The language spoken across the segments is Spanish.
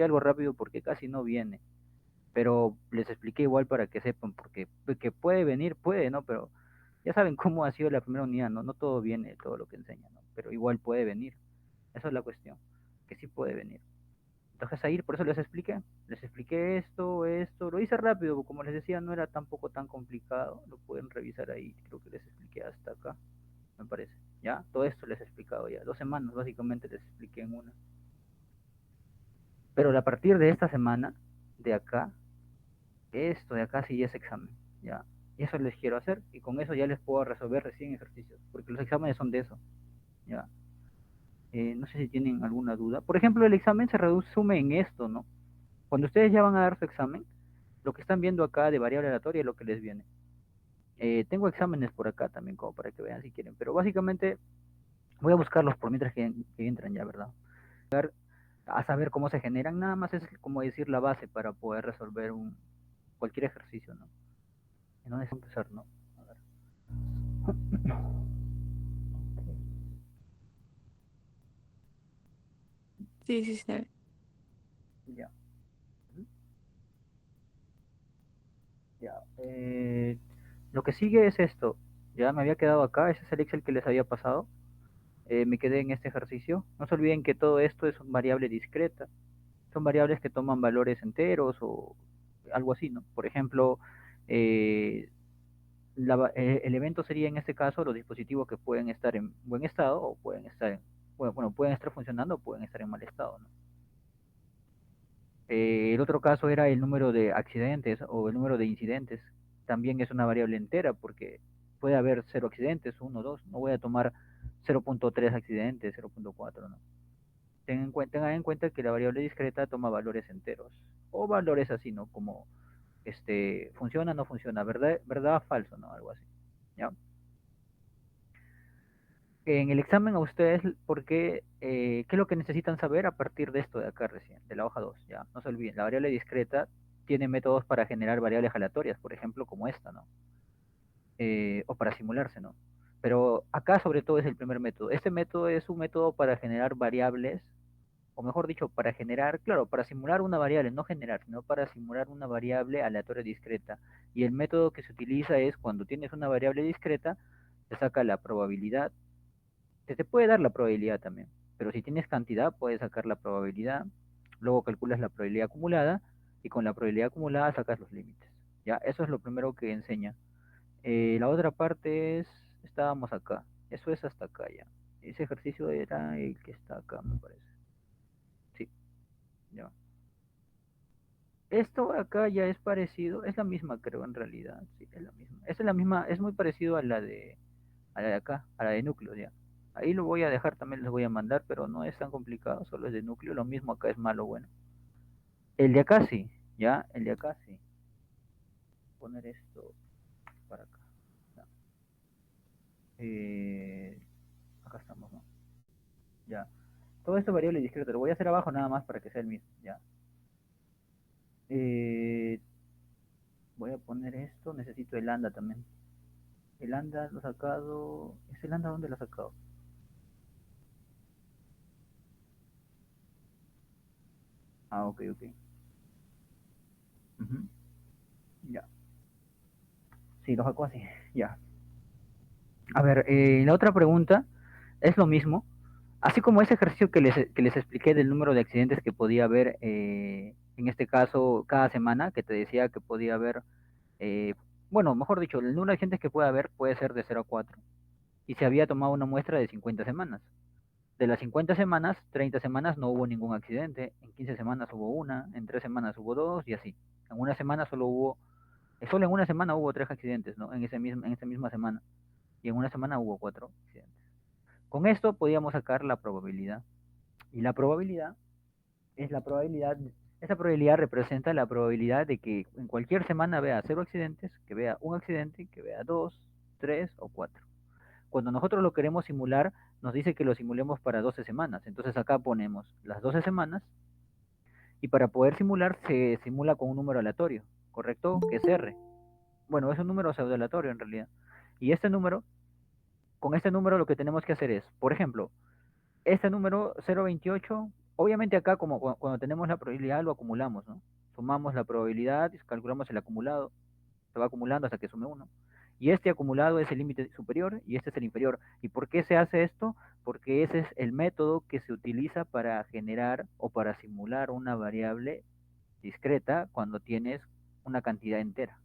algo rápido porque casi no viene, pero les expliqué igual para que sepan, porque que puede venir, puede, ¿no? Pero ya saben cómo ha sido la primera unidad, ¿no? No todo viene, todo lo que enseña, ¿no? Pero igual puede venir. Esa es la cuestión, que sí puede venir. Entonces ahí por eso les expliqué esto, lo hice rápido, como les decía, no era tampoco tan complicado, lo pueden revisar ahí, creo que les expliqué hasta acá, me parece, ya, todo esto les he explicado ya, 2 semanas básicamente les expliqué en una, pero a partir de esta semana, de acá, esto de acá sí es examen, ya, y eso les quiero hacer, y con eso ya les puedo resolver recién ejercicios, porque los exámenes son de eso, ya. No sé si tienen alguna duda. Por ejemplo, el examen se resume en esto, ¿no? Cuando ustedes ya van a dar su examen, lo que están viendo acá de variable aleatoria es lo que les viene. Tengo exámenes por acá también como para que vean si quieren, pero básicamente voy a buscarlos por mientras que entran ya, ¿verdad? A saber cómo se generan, nada más es como decir la base para poder resolver cualquier ejercicio, ¿no? ¿En dónde es empezar, no? A ver. Sí, sí, sí. Ya, ya. Lo que sigue es esto. Ya me había quedado acá, ese es el Excel que les había pasado. Me quedé en este ejercicio. No se olviden que todo esto es una variable discreta. Son variables que toman valores enteros o algo así, ¿no? Por ejemplo, eh, el evento sería en este caso los dispositivos que pueden estar en buen estado o pueden estar bueno, pueden estar funcionando o pueden estar en mal estado, ¿no? El otro caso era el número de accidentes o el número de incidentes. También es una variable entera porque puede haber 0 accidentes, uno, dos. No voy a tomar 0.3 accidentes, 0.4, ¿no? Tengan en cuenta que la variable discreta toma valores enteros o valores así, ¿no? Como funciona, no funciona, verdad, verdad, falso, ¿no? Algo así. ¿Ya? En el examen a ustedes, ¿qué es lo que necesitan saber a partir de esto de acá recién, de la hoja 2? Ya, no se olviden, la variable discreta tiene métodos para generar variables aleatorias, por ejemplo, como esta, ¿no? O para simularse, ¿no? Pero acá sobre todo es el primer método. Este método es un método para generar variables, o mejor dicho, para generar, claro, para simular una variable, no generar, sino para simular una variable aleatoria discreta. Y el método que se utiliza es cuando tienes una variable discreta, se saca la probabilidad. Te puede dar la probabilidad también, pero si tienes cantidad, puedes sacar la probabilidad, luego calculas la probabilidad acumulada y con la probabilidad acumulada sacas los límites. Ya, eso es lo primero que enseña. La otra parte estábamos acá, eso es hasta acá ya. Ese ejercicio era el que está acá, me parece. Sí, ya. Esto acá ya es parecido, es la misma creo en realidad, sí, es la misma. Es la misma, es muy parecido a la de acá, a la de núcleo ya. Ahí lo voy a dejar, también les voy a mandar, pero no es tan complicado, solo es de núcleo, lo mismo acá es malo, bueno. El de acá sí, ya, el de acá sí. Poner esto para acá. Ya. Eh, Acá estamos, ¿no? Ya. Todo esto variable discreto, lo voy a hacer abajo nada más para que sea el mismo, ya. Eh, Voy a poner esto, necesito el lambda también. El lambda lo he sacado. ¿Es el lambda dónde lo he sacado? Ah, ok, ok. Ujú. Ya. Sí, lo sacó así. Ya. A ver, la otra pregunta es lo mismo. Así como ese ejercicio que les expliqué del número de accidentes que podía haber, en este caso, cada semana, que te decía que podía haber, eh, bueno, mejor dicho, el número de accidentes que puede haber puede ser de 0 a 4. Y se había tomado una muestra de 50 semanas. De las 50 semanas, 30 semanas no hubo ningún accidente, en 15 semanas hubo una, en 3 semanas hubo dos y así. En una semana solo en una semana hubo 3 accidentes, ¿no? En esa misma semana. Y en una semana hubo 4 accidentes. Con esto podíamos sacar la probabilidad. Y la probabilidad es la probabilidad, esa probabilidad representa la probabilidad de que en cualquier semana vea 0 accidentes, que vea un accidente, que vea dos, tres o cuatro. Cuando nosotros lo queremos simular, nos dice que lo simulemos para 12 semanas. Entonces acá ponemos las 12 semanas y para poder simular se simula con un número aleatorio, ¿correcto? Que es R. Bueno, es un número pseudo aleatorio en realidad. Y con este número lo que tenemos que hacer es, por ejemplo, este número 028 Obviamente acá, como cuando tenemos la probabilidad, lo acumulamos, ¿no? Sumamos la probabilidad, calculamos el acumulado, se va acumulando hasta que sume uno. Y este acumulado es el límite superior y este es el inferior. ¿Y por qué se hace esto? Porque ese es el método que se utiliza para generar o para simular una variable discreta cuando tienes una cantidad entera.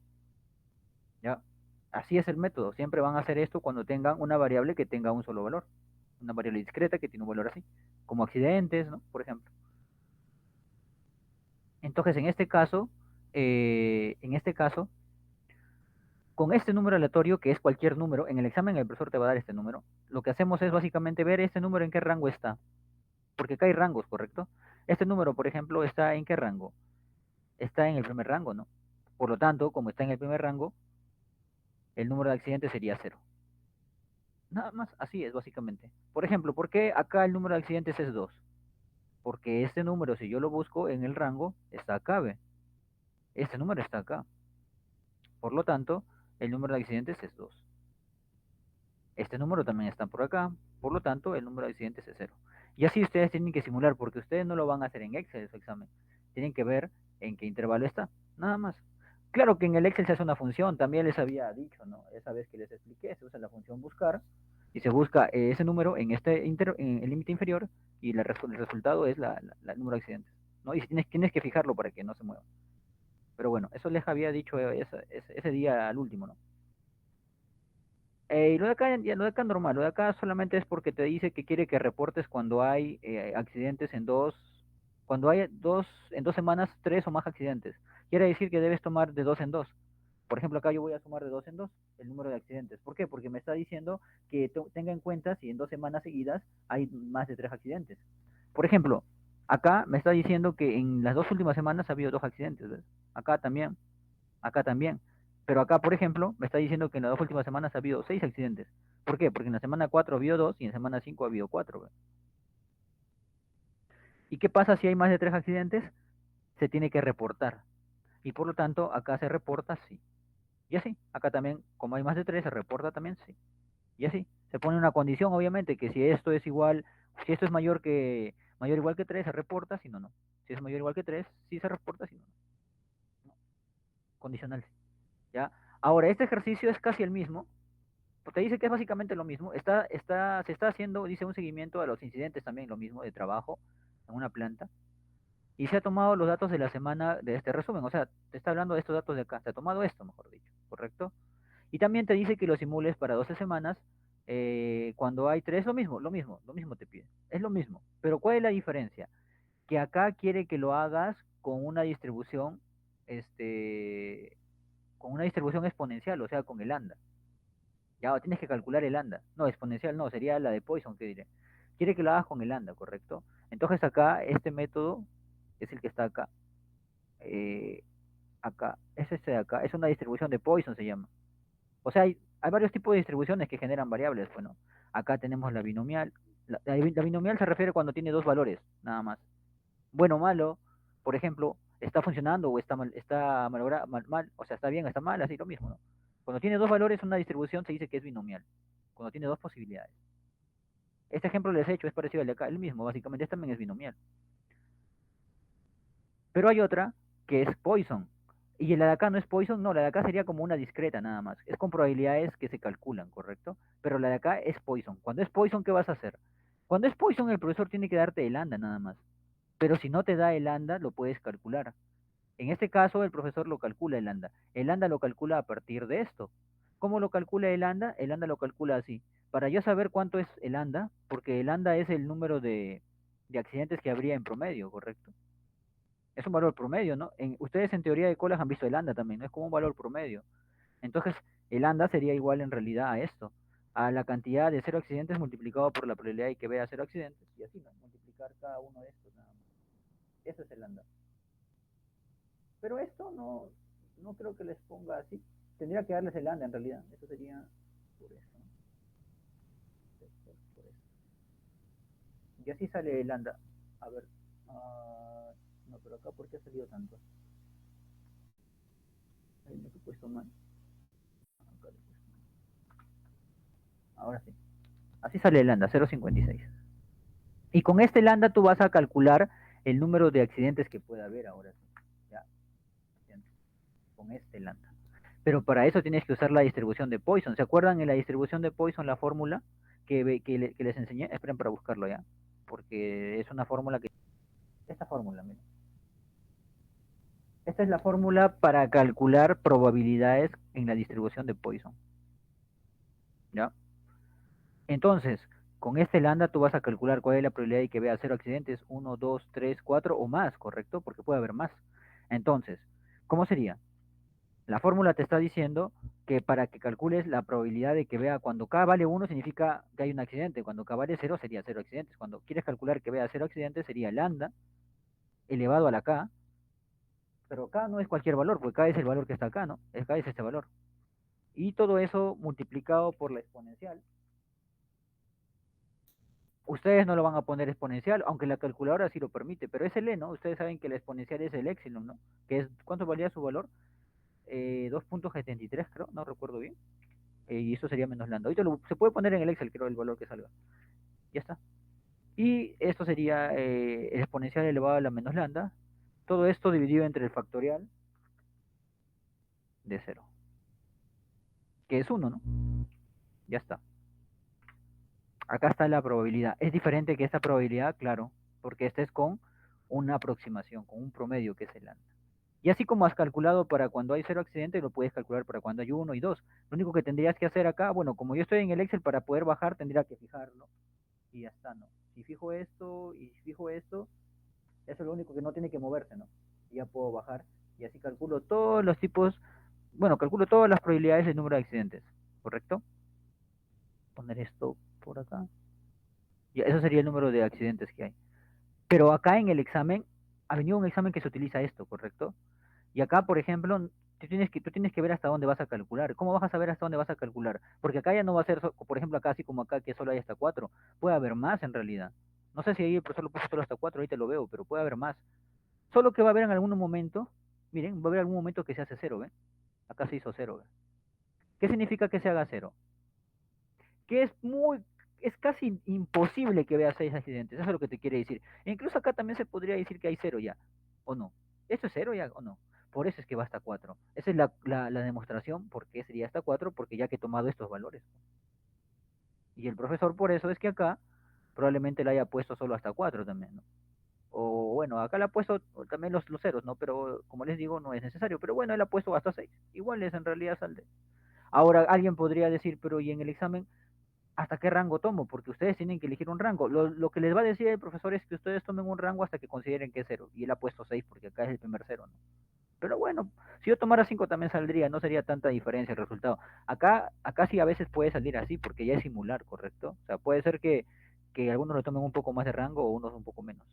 ¿Ya? Así es el método. Siempre van a hacer esto cuando tengan una variable que tenga un solo valor. Una variable discreta que tiene un valor así. Como accidentes, ¿no? Por ejemplo. Entonces, en este caso, con este número aleatorio, que es cualquier número, en el examen el profesor te va a dar este número. Lo que hacemos es básicamente ver este número en qué rango está. Porque acá hay rangos, ¿correcto? Este número, por ejemplo, está en qué rango. Está en el primer rango, ¿no? Por lo tanto, como está en el primer rango, el número de accidentes sería cero. Nada más, así es básicamente. Por ejemplo, ¿por qué acá el número de accidentes es 2? Porque este número, si yo lo busco en el rango, está acá, ¿ve? Este número está acá. Por lo tanto, el número de accidentes es 2. Este número también está por acá. Por lo tanto, el número de accidentes es cero. Y así ustedes tienen que simular, porque ustedes no lo van a hacer en Excel su examen. Tienen que ver en qué intervalo está. Nada más. Claro que en el Excel se hace una función, también les había dicho, ¿no? Esa vez que les expliqué, se usa la función buscar y se busca ese número en en el límite inferior y el resultado es el número de accidentes, ¿no? Y tienes que fijarlo para que no se mueva. Pero bueno, eso les había dicho ese día al último, ¿no? Y lo de acá, ya, lo de acá normal, lo de acá solamente es porque te dice que quiere que reportes cuando hay accidentes cuando hay en 2 semanas, 3 o más accidentes. Quiere decir que debes tomar de dos en dos. Por ejemplo, acá yo voy a sumar de dos en dos el número de accidentes. ¿Por qué? Porque me está diciendo que tenga en cuenta si en 2 semanas seguidas hay más de 3 accidentes. Por ejemplo, acá me está diciendo que en las 2 últimas semanas ha habido 2 accidentes, ¿ves? Acá también, acá también. Pero acá, por ejemplo, me está diciendo que en las 2 últimas semanas ha habido 6 accidentes. ¿Por qué? Porque en la semana 4 ha habido 2 y en semana 5 ha habido 4. ¿Ves? ¿Y qué pasa si hay más de 3 accidentes? Se tiene que reportar. Y por lo tanto, acá se reporta sí. Y así, acá también, como hay más de 3 se reporta también sí. Y así, se pone una condición, obviamente, que si esto es igual, si esto es mayor o igual que 3 se reporta, si no, no. Si es mayor o igual que 3 sí se reporta, si no, no. No. Condicional, ¿ya? Ahora, este ejercicio es casi el mismo, te dice que es básicamente lo mismo. Se está haciendo, dice, un seguimiento a los incidentes también, lo mismo, de trabajo en una planta. Y se ha tomado los datos de la semana de este resumen. O sea, te está hablando de estos datos de acá. Se ha tomado esto, mejor dicho, ¿correcto? Y también te dice que lo simules para 12 semanas. Cuando hay 3, lo mismo te pide. Es lo mismo. Pero ¿cuál es la diferencia? Que acá quiere que lo hagas con una distribución, con una distribución exponencial, o sea, con el lambda. Ya tienes que calcular el lambda. No, exponencial no, sería la de Poisson, que diré. Quiere que lo hagas con el lambda, ¿correcto? Entonces acá, este método es el que está acá. Eh, Acá, es este de acá. Es una distribución de Poisson, se llama. O sea, hay varios tipos de distribuciones que generan variables. Bueno, acá tenemos la binomial. La binomial se refiere cuando tiene dos valores, nada más. Bueno o malo, por ejemplo, está funcionando o está mal, o sea, está bien o está mal, así lo mismo, ¿no? Cuando tiene dos valores, una distribución se dice que es binomial. Cuando tiene dos posibilidades. Este ejemplo les he hecho, es parecido al de acá, el mismo, básicamente, este también es binomial. Pero hay otra que es Poisson. Y la de acá no es Poisson, no, la de acá sería como una discreta nada más. Es con probabilidades que se calculan, ¿correcto? Pero la de acá es Poisson. Cuando es Poisson, ¿qué vas a hacer? Cuando es Poisson, el profesor tiene que darte el lambda nada más. Pero si no te da el lambda, lo puedes calcular. En este caso, el profesor lo calcula el lambda. El lambda lo calcula a partir de esto. ¿Cómo lo calcula el lambda? El lambda lo calcula así. Para yo saber cuánto es el lambda, porque el lambda es el número de accidentes que habría en promedio, ¿correcto? Es un valor promedio, ¿no? Ustedes en teoría de colas han visto el lambda también, ¿no? Es como un valor promedio. Entonces, el lambda sería igual en realidad a esto, a la cantidad de 0 accidentes multiplicado por la probabilidad de que vea 0 accidentes, y así, ¿no? Multiplicar cada uno de estos nada más. Eso es el lambda. Pero esto no creo que les ponga así. Tendría que darles el lambda en realidad. Eso sería por eso, ¿no? Por eso. Y así sale el lambda. A ver. No, pero acá, ¿por qué ha salido tanto? Ahí me he puesto mal. Acá le he puesto mal. Ahora sí. Así sale el lambda, 0,56. Y con este lambda tú vas a calcular el número de accidentes que pueda haber ahora sí. ¿Ya? Con este lambda. Pero para eso tienes que usar la distribución de Poisson. ¿Se acuerdan en la distribución de Poisson la fórmula que les enseñé? Esperen para buscarlo ya. Porque es una fórmula que... Esta fórmula, miren. Esta es la fórmula para calcular probabilidades en la distribución de Poisson. ¿Ya? Entonces, con este lambda tú vas a calcular cuál es la probabilidad de que vea 0 accidentes, 1, 2, 3, 4 o más, ¿correcto? Porque puede haber más. Entonces, ¿cómo sería? La fórmula te está diciendo que para que calcules la probabilidad de que vea cuando K vale 1 significa que hay un accidente, cuando K vale 0 sería 0 accidentes. Cuando quieres calcular que vea 0 accidentes sería lambda elevado a la K, pero K no es cualquier valor, porque K es el valor que está acá, ¿no? K es este valor. Y todo eso multiplicado por la exponencial. Ustedes no lo van a poner exponencial, aunque la calculadora sí lo permite, pero es el E, ¿no? Ustedes saben que la exponencial es el epsilon, ¿no? Que es, ¿cuánto valía su valor? 2.73 creo, no recuerdo bien. Y eso sería menos lambda. Ahorita se puede poner en el Excel, creo, el valor que salga. Ya está. Y esto sería el exponencial elevado a la menos lambda. Todo esto dividido entre el factorial de 0, que es 1, ¿no? Ya está. Acá está la probabilidad. Es diferente que esta probabilidad, claro, porque esta es con una aproximación, con un promedio que es el lambda. Y así como has calculado para cuando hay 0 accidentes, lo puedes calcular para cuando hay 1 y 2. Lo único que tendrías que hacer acá, bueno, como yo estoy en el Excel, para poder bajar tendría que fijarlo. Y ya está, ¿no? Si fijo esto y fijo esto, eso es lo único que no tiene que moverse, ¿no? Y ya puedo bajar y así calculo todos los tipos, bueno, calculo todas las probabilidades del número de accidentes, ¿correcto? Poner esto por acá. Y eso sería el número de accidentes que hay. Pero acá en el examen, ha venido un examen que se utiliza esto, ¿correcto? Y acá, por ejemplo, tú tienes que ver hasta dónde vas a calcular. ¿Cómo vas a saber hasta dónde vas a calcular? Porque acá ya no va a ser, por ejemplo, acá así como acá, que solo hay hasta 4. Puede haber más en realidad. No sé si ahí el profesor lo puso solo hasta 4, ahorita lo veo, pero puede haber más. Solo que va a haber en algún momento, miren, va a haber algún momento que se hace 0, ¿ven? Acá se hizo 0, ¿ven? ¿Qué significa que se haga 0? Que es casi imposible que veas 6 accidentes, eso es lo que te quiere decir. E incluso acá también se podría decir que hay 0 ya, ¿o no? ¿Esto es 0 ya o no? Por eso es que va hasta 4. Esa es la demostración, ¿por qué sería hasta 4? Porque ya que he tomado estos valores. Y el profesor por eso es que acá probablemente le haya puesto solo hasta 4 también, ¿no? O bueno, acá le ha puesto también los ceros, ¿no? Pero como les digo, no es necesario. Pero bueno, él ha puesto hasta 6. Igual es en realidad salde. Ahora alguien podría decir, pero ¿y en el examen hasta qué rango tomo? Porque ustedes tienen que elegir un rango. Lo que les va a decir el profesor es que ustedes tomen un rango hasta que consideren que es 0. Y él ha puesto 6 porque acá es el primer 0, ¿no? Pero bueno, si yo tomara 5 también saldría, no sería tanta diferencia el resultado. Acá sí a veces puede salir así porque ya es simular, ¿correcto? O sea, puede ser que algunos lo tomen un poco más de rango o unos un poco menos.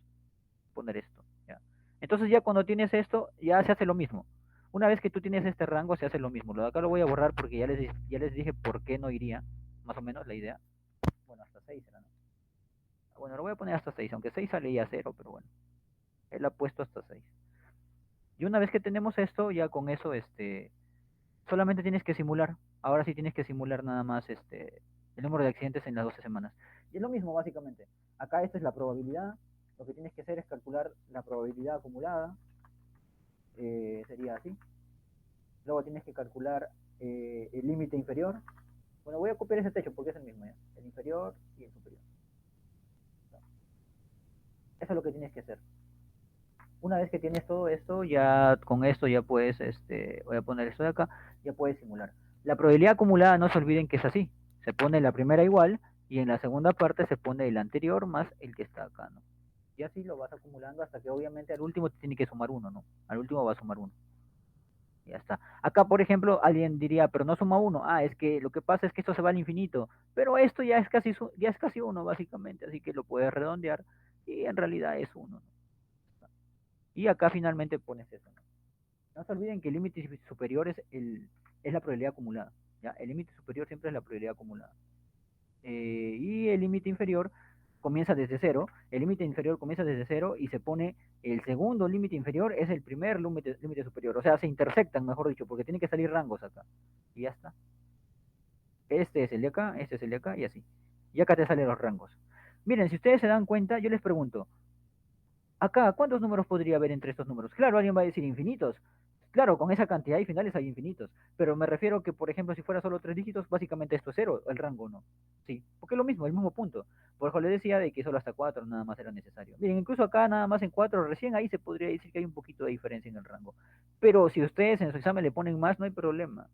Poner esto, ¿ya? Entonces ya cuando tienes esto, ya se hace lo mismo. Una vez que tú tienes este rango, se hace lo mismo. Lo de acá lo voy a borrar porque ya les dije por qué no iría, más o menos la idea. Bueno, hasta 6 era, ¿no? Bueno, lo voy a poner hasta 6 aunque 6 sale ya 0, pero bueno. Él ha puesto hasta 6. Y una vez que tenemos esto, ya con eso, solamente tienes que simular. Ahora sí tienes que simular nada más el número de accidentes en las 12 semanas. Y es lo mismo, básicamente. Acá esta es la probabilidad. Lo que tienes que hacer es calcular la probabilidad acumulada. Sería así. Luego tienes que calcular el límite inferior. Bueno, voy a copiar ese techo porque es el mismo, ¿ya? El inferior y el superior. Eso es lo que tienes que hacer. Una vez que tienes todo esto, ya con esto ya puedes, voy a poner esto de acá, ya puedes simular. La probabilidad acumulada, no se olviden que es así. Se pone la primera igual y en la segunda parte se pone el anterior más el que está acá, ¿no? Y así lo vas acumulando hasta que obviamente al último te tiene que sumar uno, ¿no? Al último va a sumar uno. Ya está. Acá, por ejemplo, alguien diría, pero no suma uno. Ah, es que lo que pasa es que esto se va al infinito. Pero esto ya es casi uno, básicamente. Así que lo puedes redondear y en realidad es uno, ¿no? Y acá finalmente pones eso, ¿no? No se olviden que el límite superior es la probabilidad acumulada. ¿Ya? El límite superior siempre es la probabilidad acumulada. Y el límite inferior comienza desde cero. El límite inferior comienza desde cero y se pone el segundo límite inferior, es el primer límite superior. O sea, se intersectan, mejor dicho, porque tienen que salir rangos acá. Y ya está. Este es el de acá, este es el de acá y así. Y acá te salen los rangos. Miren, si ustedes se dan cuenta, yo les pregunto, acá, ¿cuántos números podría haber entre estos números? Claro, alguien va a decir infinitos. Claro, con esa cantidad de finales hay infinitos. Pero me refiero que, por ejemplo, si fuera solo tres dígitos, básicamente esto es cero, el rango no. Sí, porque es lo mismo, el mismo punto. Por eso les decía de que solo hasta cuatro nada más era necesario. Miren, incluso acá nada más en cuatro, recién ahí se podría decir que hay un poquito de diferencia en el rango. Pero si ustedes en su examen le ponen más, no hay problema.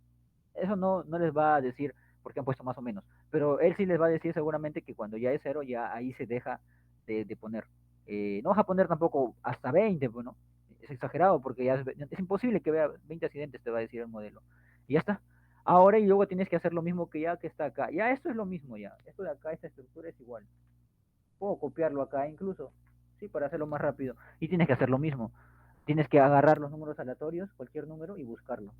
Eso no les va a decir porque han puesto más o menos. Pero él sí les va a decir seguramente que cuando ya es cero, ya ahí se deja de poner. No vas a poner tampoco hasta 20, bueno, es exagerado porque ya es imposible que vea 20 accidentes, te va a decir el modelo. Y ya está. Ahora y luego tienes que hacer lo mismo que ya que está acá. Ya esto es lo mismo ya. Esto de acá, esta estructura es igual. Puedo copiarlo acá incluso, sí, para hacerlo más rápido. Y tienes que hacer lo mismo. Tienes que agarrar los números aleatorios, cualquier número, y buscarlo.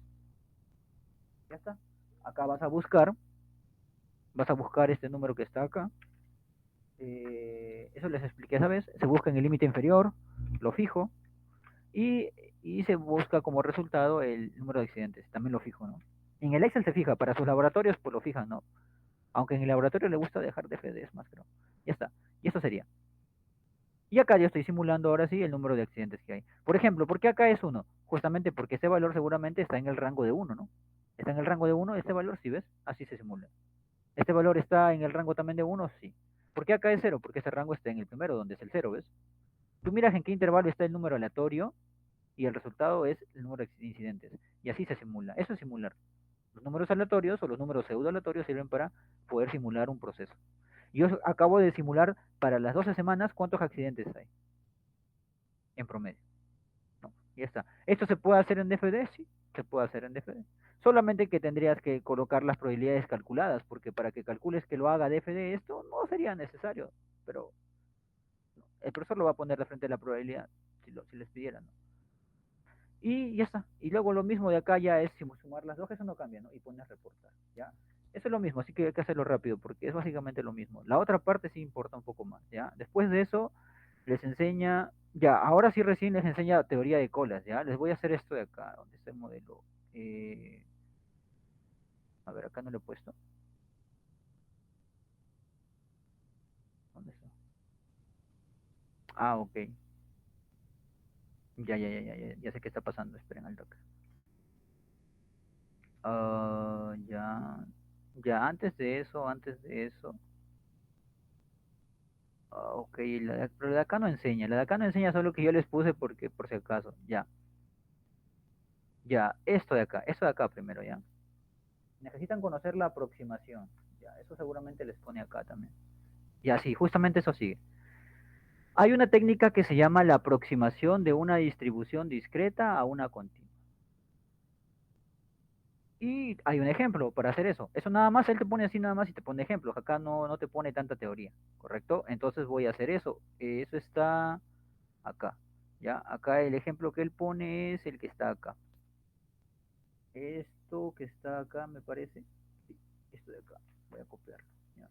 Ya está. Acá vas a buscar este número que está acá. Eso les expliqué, ¿sabes? Se busca en el límite inferior, lo fijo, y, y se busca como resultado el número de accidentes, también lo fijo, ¿no? En el Excel se fija, para sus laboratorios pues lo fijan, ¿no? Aunque en el laboratorio le gusta dejar DFDs más, creo. Ya está. Y eso sería. Y acá yo estoy simulando ahora sí el número de accidentes que hay. Por ejemplo, ¿por qué acá es uno? Justamente porque este valor seguramente está en el rango de uno, ¿no? Está en el rango de uno, este valor, si ves, así se simula. Este valor está en el rango también de uno, sí. ¿Por qué acá es cero? Porque ese rango está en el primero, donde es el cero, ¿ves? Tú miras en qué intervalo está el número aleatorio y el resultado es el número de incidentes. Y así se simula. Eso es simular. Los números aleatorios o los números pseudo aleatorios sirven para poder simular un proceso. Yo acabo de simular para las 12 semanas cuántos accidentes hay en promedio. No, ya está. ¿Esto se puede hacer en DFD? Sí, se puede hacer en DFD. Solamente que tendrías que colocar las probabilidades calculadas, porque para que calcules que lo haga DFD, esto no sería necesario, pero no, el profesor lo va a poner de frente a la probabilidad, si les pidieran, ¿no? Y ya está. Y luego lo mismo de acá ya es sumar las dos, eso no cambia, ¿no? Y pones reportar, ¿ya? Eso es lo mismo, así que hay que hacerlo rápido, porque es básicamente lo mismo. La otra parte sí importa un poco más, ¿ya? Después de eso, les enseña, ya, ahora sí recién les enseña teoría de colas, ¿ya? Les voy a hacer esto de acá, donde está el modelo. A ver, acá no lo he puesto. ¿Dónde está? Ah, ok. Ya sé qué está pasando, esperen al doc. Ya, ya antes de eso. Ok, pero la de acá no enseña, la de acá no enseña solo que yo les puse porque, por si acaso, ya, ya, esto de acá primero, ya. Necesitan conocer la aproximación, ya, eso seguramente les pone acá también. Ya, sí, justamente eso sigue. Hay una técnica que se llama la aproximación de una distribución discreta a una continua. Y hay un ejemplo para hacer eso. Eso nada más, él te pone así nada más y te pone ejemplos. Acá no te pone tanta teoría, ¿correcto? Entonces voy a hacer eso. Eso está acá. Ya, acá el ejemplo que él pone es el que está acá. Esto que está acá me parece. Sí, esto de acá. Voy a copiarlo. Ya.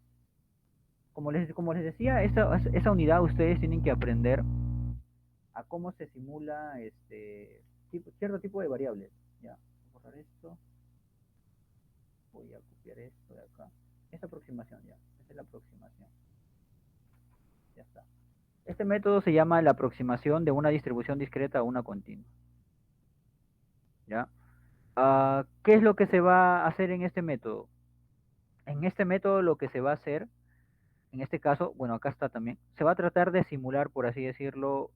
Como les decía, esa unidad ustedes tienen que aprender a cómo se simula cierto tipo de variables. Ya, voy a borrar esto. Voy a copiar esto de acá. Esta aproximación ya. Esta es la aproximación. Ya está. Este método se llama la aproximación de una distribución discreta a una continua. ¿Ya? ¿Qué es lo que se va a hacer en este método? En este método lo que se va a hacer, en este caso, bueno, acá está también, se va a tratar de simular, por así decirlo,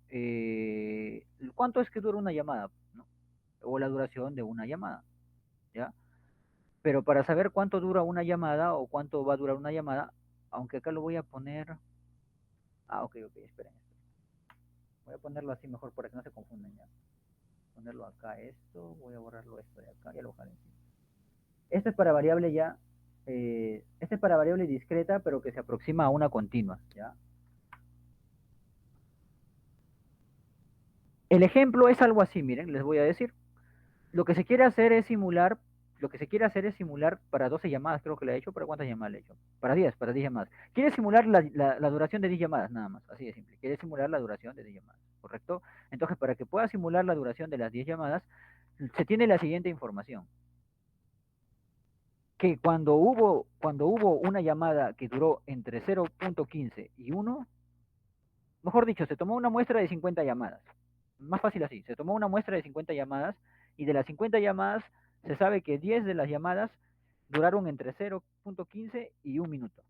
cuánto es que dura una llamada, ¿no? O la duración de una llamada, ¿ya? Pero para saber cuánto dura una llamada o cuánto va a durar una llamada, aunque acá lo voy a poner, ok, esperen, voy a ponerlo así mejor para que no se confundan ya. Ponerlo acá esto, voy a borrarlo esto de acá, ya lo bajaré encima. Este es para variable ya, este es para variable discreta, pero que se aproxima a una continua, ¿ya? El ejemplo es algo así, miren, les voy a decir. Lo que se quiere hacer es simular, lo que se quiere hacer es simular para 12 llamadas, creo que le he hecho, ¿para cuántas llamadas le he hecho? Para 10 llamadas. Quiere simular la duración de 10 llamadas, nada más, así de simple. Quiere simular la duración de 10 llamadas, ¿correcto? Entonces, para que pueda simular la duración de las 10 llamadas, se tiene la siguiente información. que cuando hubo una llamada que duró entre 0.15 y 1, mejor dicho, se tomó una muestra de 50 llamadas. Más fácil así, se tomó una muestra de 50 llamadas y de las 50 llamadas se sabe que 10 de las llamadas duraron entre 0.15 y 1 minuto.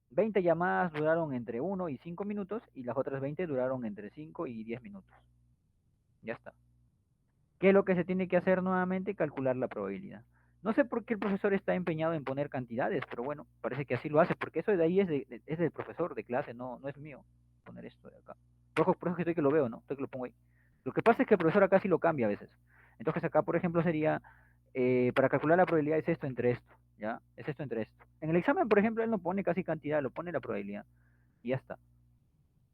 20 llamadas duraron entre 1 y 5 minutos y las otras 20 duraron entre 5 y 10 minutos. Ya está. ¿Qué es lo que se tiene que hacer nuevamente? Calcular la probabilidad. No sé por qué el profesor está empeñado en poner cantidades, pero bueno, parece que así lo hace, porque eso de ahí es del profesor de clase, no es mío poner esto de acá. Por eso que estoy que lo veo, ¿no? Estoy que lo pongo ahí. Lo que pasa es que el profesor acá sí lo cambia a veces. Entonces acá, por ejemplo, sería, para calcular la probabilidad es esto entre esto, ¿ya? Es esto entre esto. En el examen, por ejemplo, él no pone casi cantidad, lo pone la probabilidad. Y ya está.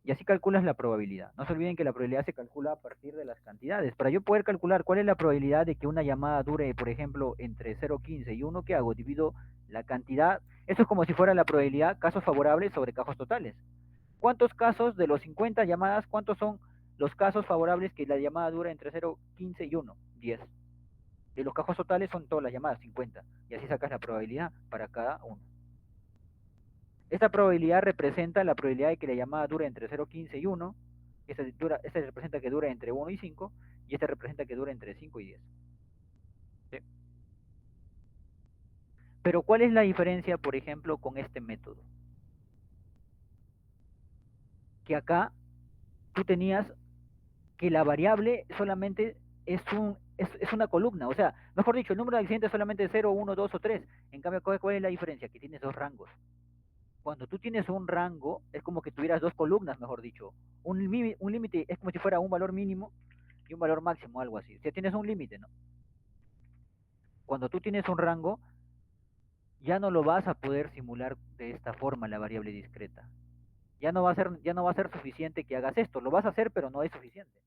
Y así calculas la probabilidad. No se olviden que la probabilidad se calcula a partir de las cantidades. Para yo poder calcular cuál es la probabilidad de que una llamada dure, por ejemplo, entre 0.15 y 1, ¿qué hago? Divido la cantidad. Eso es como si fuera la probabilidad casos favorables sobre casos totales. ¿Cuántos casos de los 50 llamadas, cuántos son los casos favorables que la llamada dura entre 0.15 y 1? 10. De los casos totales son todas las llamadas, 50. Y así sacas la probabilidad para cada uno. Esta probabilidad representa la probabilidad de que la llamada dure entre 0.15 y 1. Esta representa que dure entre 1 y 5. Y esta representa que dure entre 5 y 10. ¿Sí? Pero ¿cuál es la diferencia, por ejemplo, con este método? Que acá tú tenías que la variable solamente es una columna. O sea, mejor dicho, el número de accidentes es solamente 0, 1, 2 o 3. En cambio, ¿cuál es la diferencia? Que tienes dos rangos. Cuando tú tienes un rango, es como que tuvieras dos columnas, mejor dicho. Un límite es como si fuera un valor mínimo y un valor máximo, algo así. O sea, tienes un límite, ¿no? Cuando tú tienes un rango, ya no lo vas a poder simular de esta forma la variable discreta. Ya no va a ser suficiente que hagas esto. Lo vas a hacer, pero no es suficiente.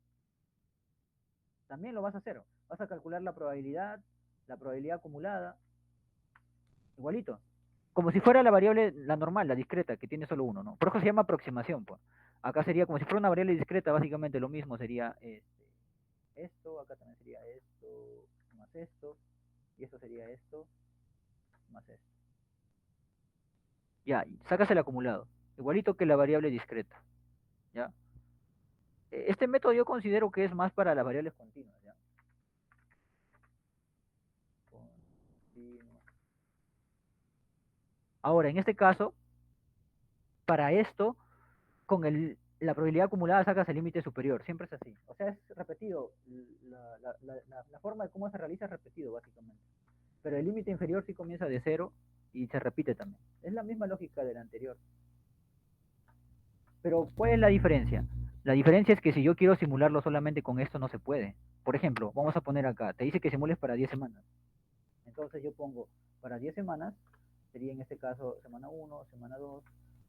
También lo vas a hacer. Vas a calcular la probabilidad acumulada, igualito. Como si fuera la variable, la normal, la discreta, que tiene solo uno, ¿no? Por eso se llama aproximación, pues. Acá sería como si fuera una variable discreta, básicamente lo mismo sería esto, acá también sería esto, más esto, y esto sería esto, más esto. Ya, sacas el acumulado, igualito que la variable discreta, ¿ya? Este método yo considero que es más para las variables continuas, ¿ya? Continuas. Ahora, en este caso, para esto, la probabilidad acumulada sacas el límite superior, siempre es así. O sea, es repetido, la forma de cómo se realiza es repetido, básicamente. Pero el límite inferior sí comienza de cero y se repite también. Es la misma lógica de la anterior. Pero ¿cuál es la diferencia? La diferencia es que si yo quiero simularlo solamente con esto no se puede. Por ejemplo, vamos a poner acá, te dice que simules para 10 semanas. Entonces yo pongo para 10 semanas, sería en este caso semana 1, semana 2,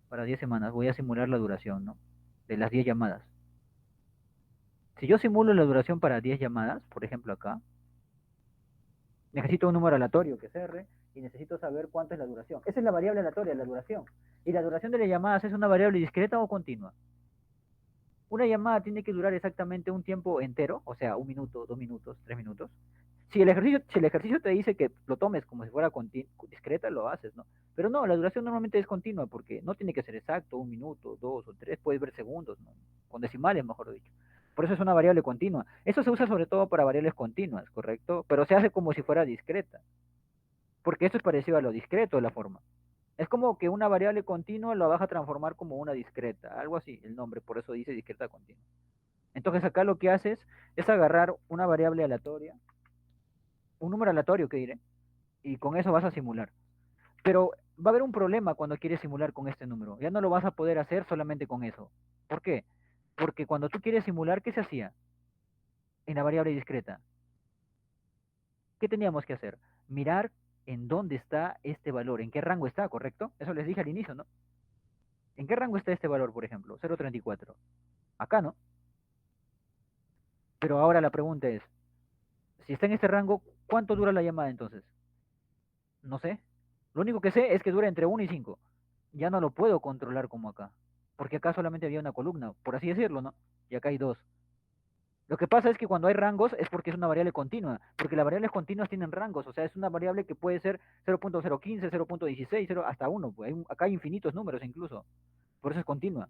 para 10 semanas voy a simular la duración, ¿no? De las 10 llamadas. Si yo simulo la duración para 10 llamadas, por ejemplo acá, necesito un número aleatorio que cerre y necesito saber cuánto es la duración. Esa es la variable aleatoria, la duración. ¿Y la duración de las llamadas es una variable discreta o continua? Una llamada tiene que durar exactamente un tiempo entero, o sea, 1 minuto, 2 minutos, 3 minutos. Si el ejercicio te dice que lo tomes como si fuera discreta, lo haces, ¿no? Pero no, la duración normalmente es continua porque no tiene que ser exacto, 1 minuto, 2 o 3, puedes ver segundos, ¿no? Con decimales, mejor dicho. Por eso es una variable continua. Eso se usa sobre todo para variables continuas, ¿correcto? Pero se hace como si fuera discreta, porque esto es parecido a lo discreto de la forma. Es como que una variable continua lo vas a transformar como una discreta, algo así, el nombre, por eso dice discreta continua. Entonces acá lo que haces es agarrar una variable aleatoria, un número aleatorio que diré, y con eso vas a simular. Pero va a haber un problema cuando quieres simular con este número. Ya no lo vas a poder hacer solamente con eso. ¿Por qué? Porque cuando tú quieres simular, ¿qué se hacía? En la variable discreta. ¿Qué teníamos que hacer? Mirar en dónde está este valor, en qué rango está, ¿correcto? Eso les dije al inicio, ¿no? ¿En qué rango está este valor, por ejemplo? 0.34. Acá, ¿no? Pero ahora la pregunta es, si está en este rango, ¿cuánto dura la llamada entonces? No sé. Lo único que sé es que dura entre 1 y 5. Ya no lo puedo controlar como acá. Porque acá solamente había una columna, por así decirlo, ¿no? Y acá hay dos. Lo que pasa es que cuando hay rangos es porque es una variable continua, porque las variables continuas tienen rangos, o sea, es una variable que puede ser 0.015, 0.16, 0 hasta 1, pues acá hay infinitos números incluso, por eso es continua.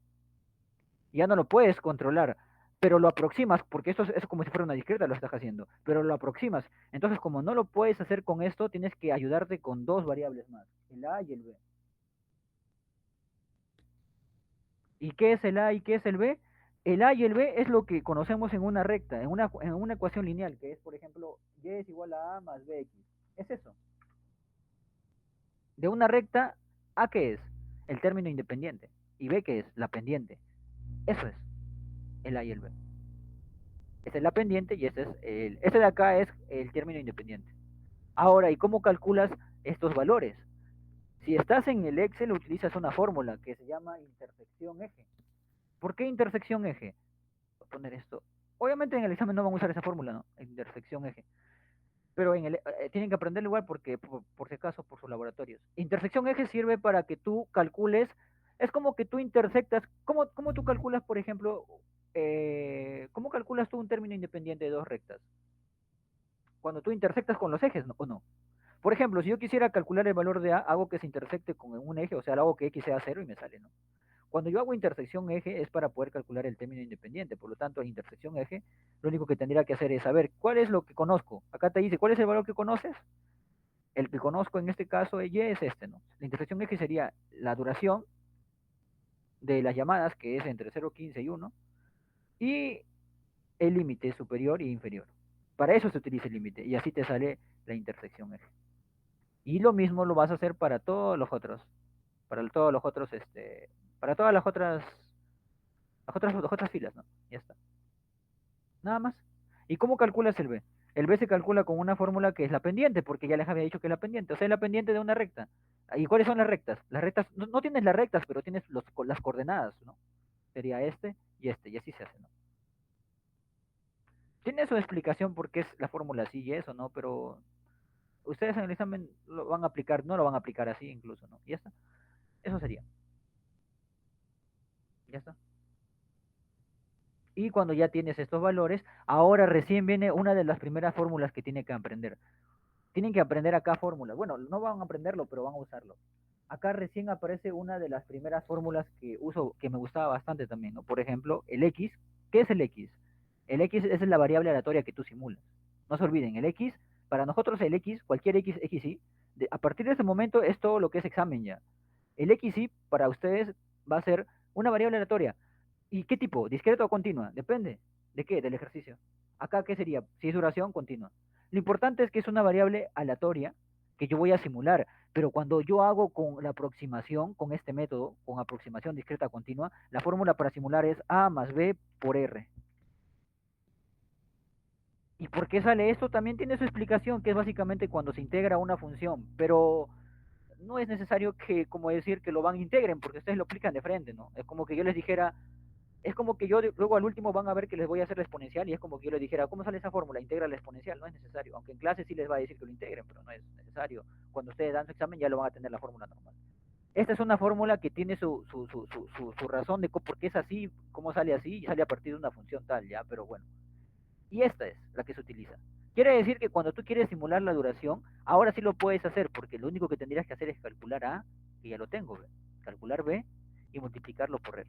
Ya no lo puedes controlar, pero lo aproximas, porque esto es como si fuera una discreta, lo estás haciendo, pero lo aproximas. Entonces, como no lo puedes hacer con esto, tienes que ayudarte con dos variables más, el A y el B. ¿Y qué es el A y qué es el B? El A y el B es lo que conocemos en una recta, en una ecuación lineal, que es, por ejemplo, y es igual a más bx. Es eso. De una recta, A qué es el término independiente y B qué es la pendiente. Eso es el A y el B. Esta es la pendiente y este de acá es el término independiente. Ahora, ¿y cómo calculas estos valores? Si estás en el Excel, utilizas una fórmula que se llama intersección eje. ¿Por qué intersección eje? Voy a poner esto. Obviamente en el examen no van a usar esa fórmula, ¿no? Intersección eje. Pero tienen que aprenderlo igual porque, por si acaso, por sus laboratorios. Intersección eje sirve para que tú calcules, es como que tú intersectas, ¿cómo tú calculas, por ejemplo, cómo calculas tú un término independiente de dos rectas? Cuando tú intersectas con los ejes, ¿no? ¿O no? Por ejemplo, si yo quisiera calcular el valor de A, hago que se intersecte con un eje, o sea, hago que X sea cero y me sale, ¿no? Cuando yo hago intersección eje es para poder calcular el término independiente, por lo tanto, en intersección eje, lo único que tendría que hacer es saber cuál es lo que conozco. Acá te dice, ¿cuál es el valor que conoces? El que conozco en este caso Y es este, ¿no? La intersección eje sería la duración de las llamadas, que es entre 0,15 y 1, y el límite superior e inferior. Para eso se utiliza el límite, y así te sale la intersección eje. Y lo mismo lo vas a hacer para todos los otros, para todos los otros, para todas las otras filas, ¿no? Ya está. Nada más. ¿Y cómo calculas el B? El B se calcula con una fórmula que es la pendiente, porque ya les había dicho que es la pendiente, o sea, es la pendiente de una recta. ¿Y cuáles son las rectas? Las rectas, no tienes las rectas, pero tienes las coordenadas, ¿no? Sería y así se hace, ¿no? Tiene su explicación por qué es la fórmula así y eso, ¿no? Pero ustedes en el examen lo van a aplicar, no lo van a aplicar así incluso, ¿no? Y ya está. Eso sería. Ya está. Y cuando ya tienes estos valores, ahora recién viene una de las primeras fórmulas que tiene que aprender. Tienen que aprender acá fórmulas. Bueno, no van a aprenderlo, pero van a usarlo. Acá recién aparece una de las primeras fórmulas que uso, que me gustaba bastante también, ¿no? Por ejemplo, el X. ¿Qué es el X? El X es la variable aleatoria que tú simulas. No se olviden, el X, para nosotros el X, cualquier X, XY, a partir de ese momento es todo lo que es examen ya. El XY para ustedes va a ser una variable aleatoria. ¿Y qué tipo? ¿Discreta o continua? Depende. ¿De qué? Del ejercicio. Acá, ¿qué sería? Si es duración, continua. Lo importante es que es una variable aleatoria que yo voy a simular, pero cuando yo hago con la aproximación, con este método, con aproximación discreta continua, la fórmula para simular es A más B por R. ¿Y por qué sale esto? También tiene su explicación, que es básicamente cuando se integra una función, pero no es necesario que, como decir, que lo van a integren, porque ustedes lo aplican de frente, ¿no? Es como que yo les dijera, es como que yo luego al último van a ver que les voy a hacer la exponencial y es como que yo les dijera, ¿cómo sale esa fórmula? Integra la exponencial, no es necesario, aunque en clase sí les va a decir que lo integren, pero no es necesario. Cuando ustedes dan su examen ya lo van a tener la fórmula normal. Esta es una fórmula que tiene su razón de por qué es así, cómo sale así, y sale a partir de una función tal, ya, pero bueno. Y esta es la que se utiliza. Quiere decir que cuando tú quieres simular la duración, ahora sí lo puedes hacer, porque lo único que tendrías que hacer es calcular A, que ya lo tengo, ¿ve? Calcular B y multiplicarlo por R.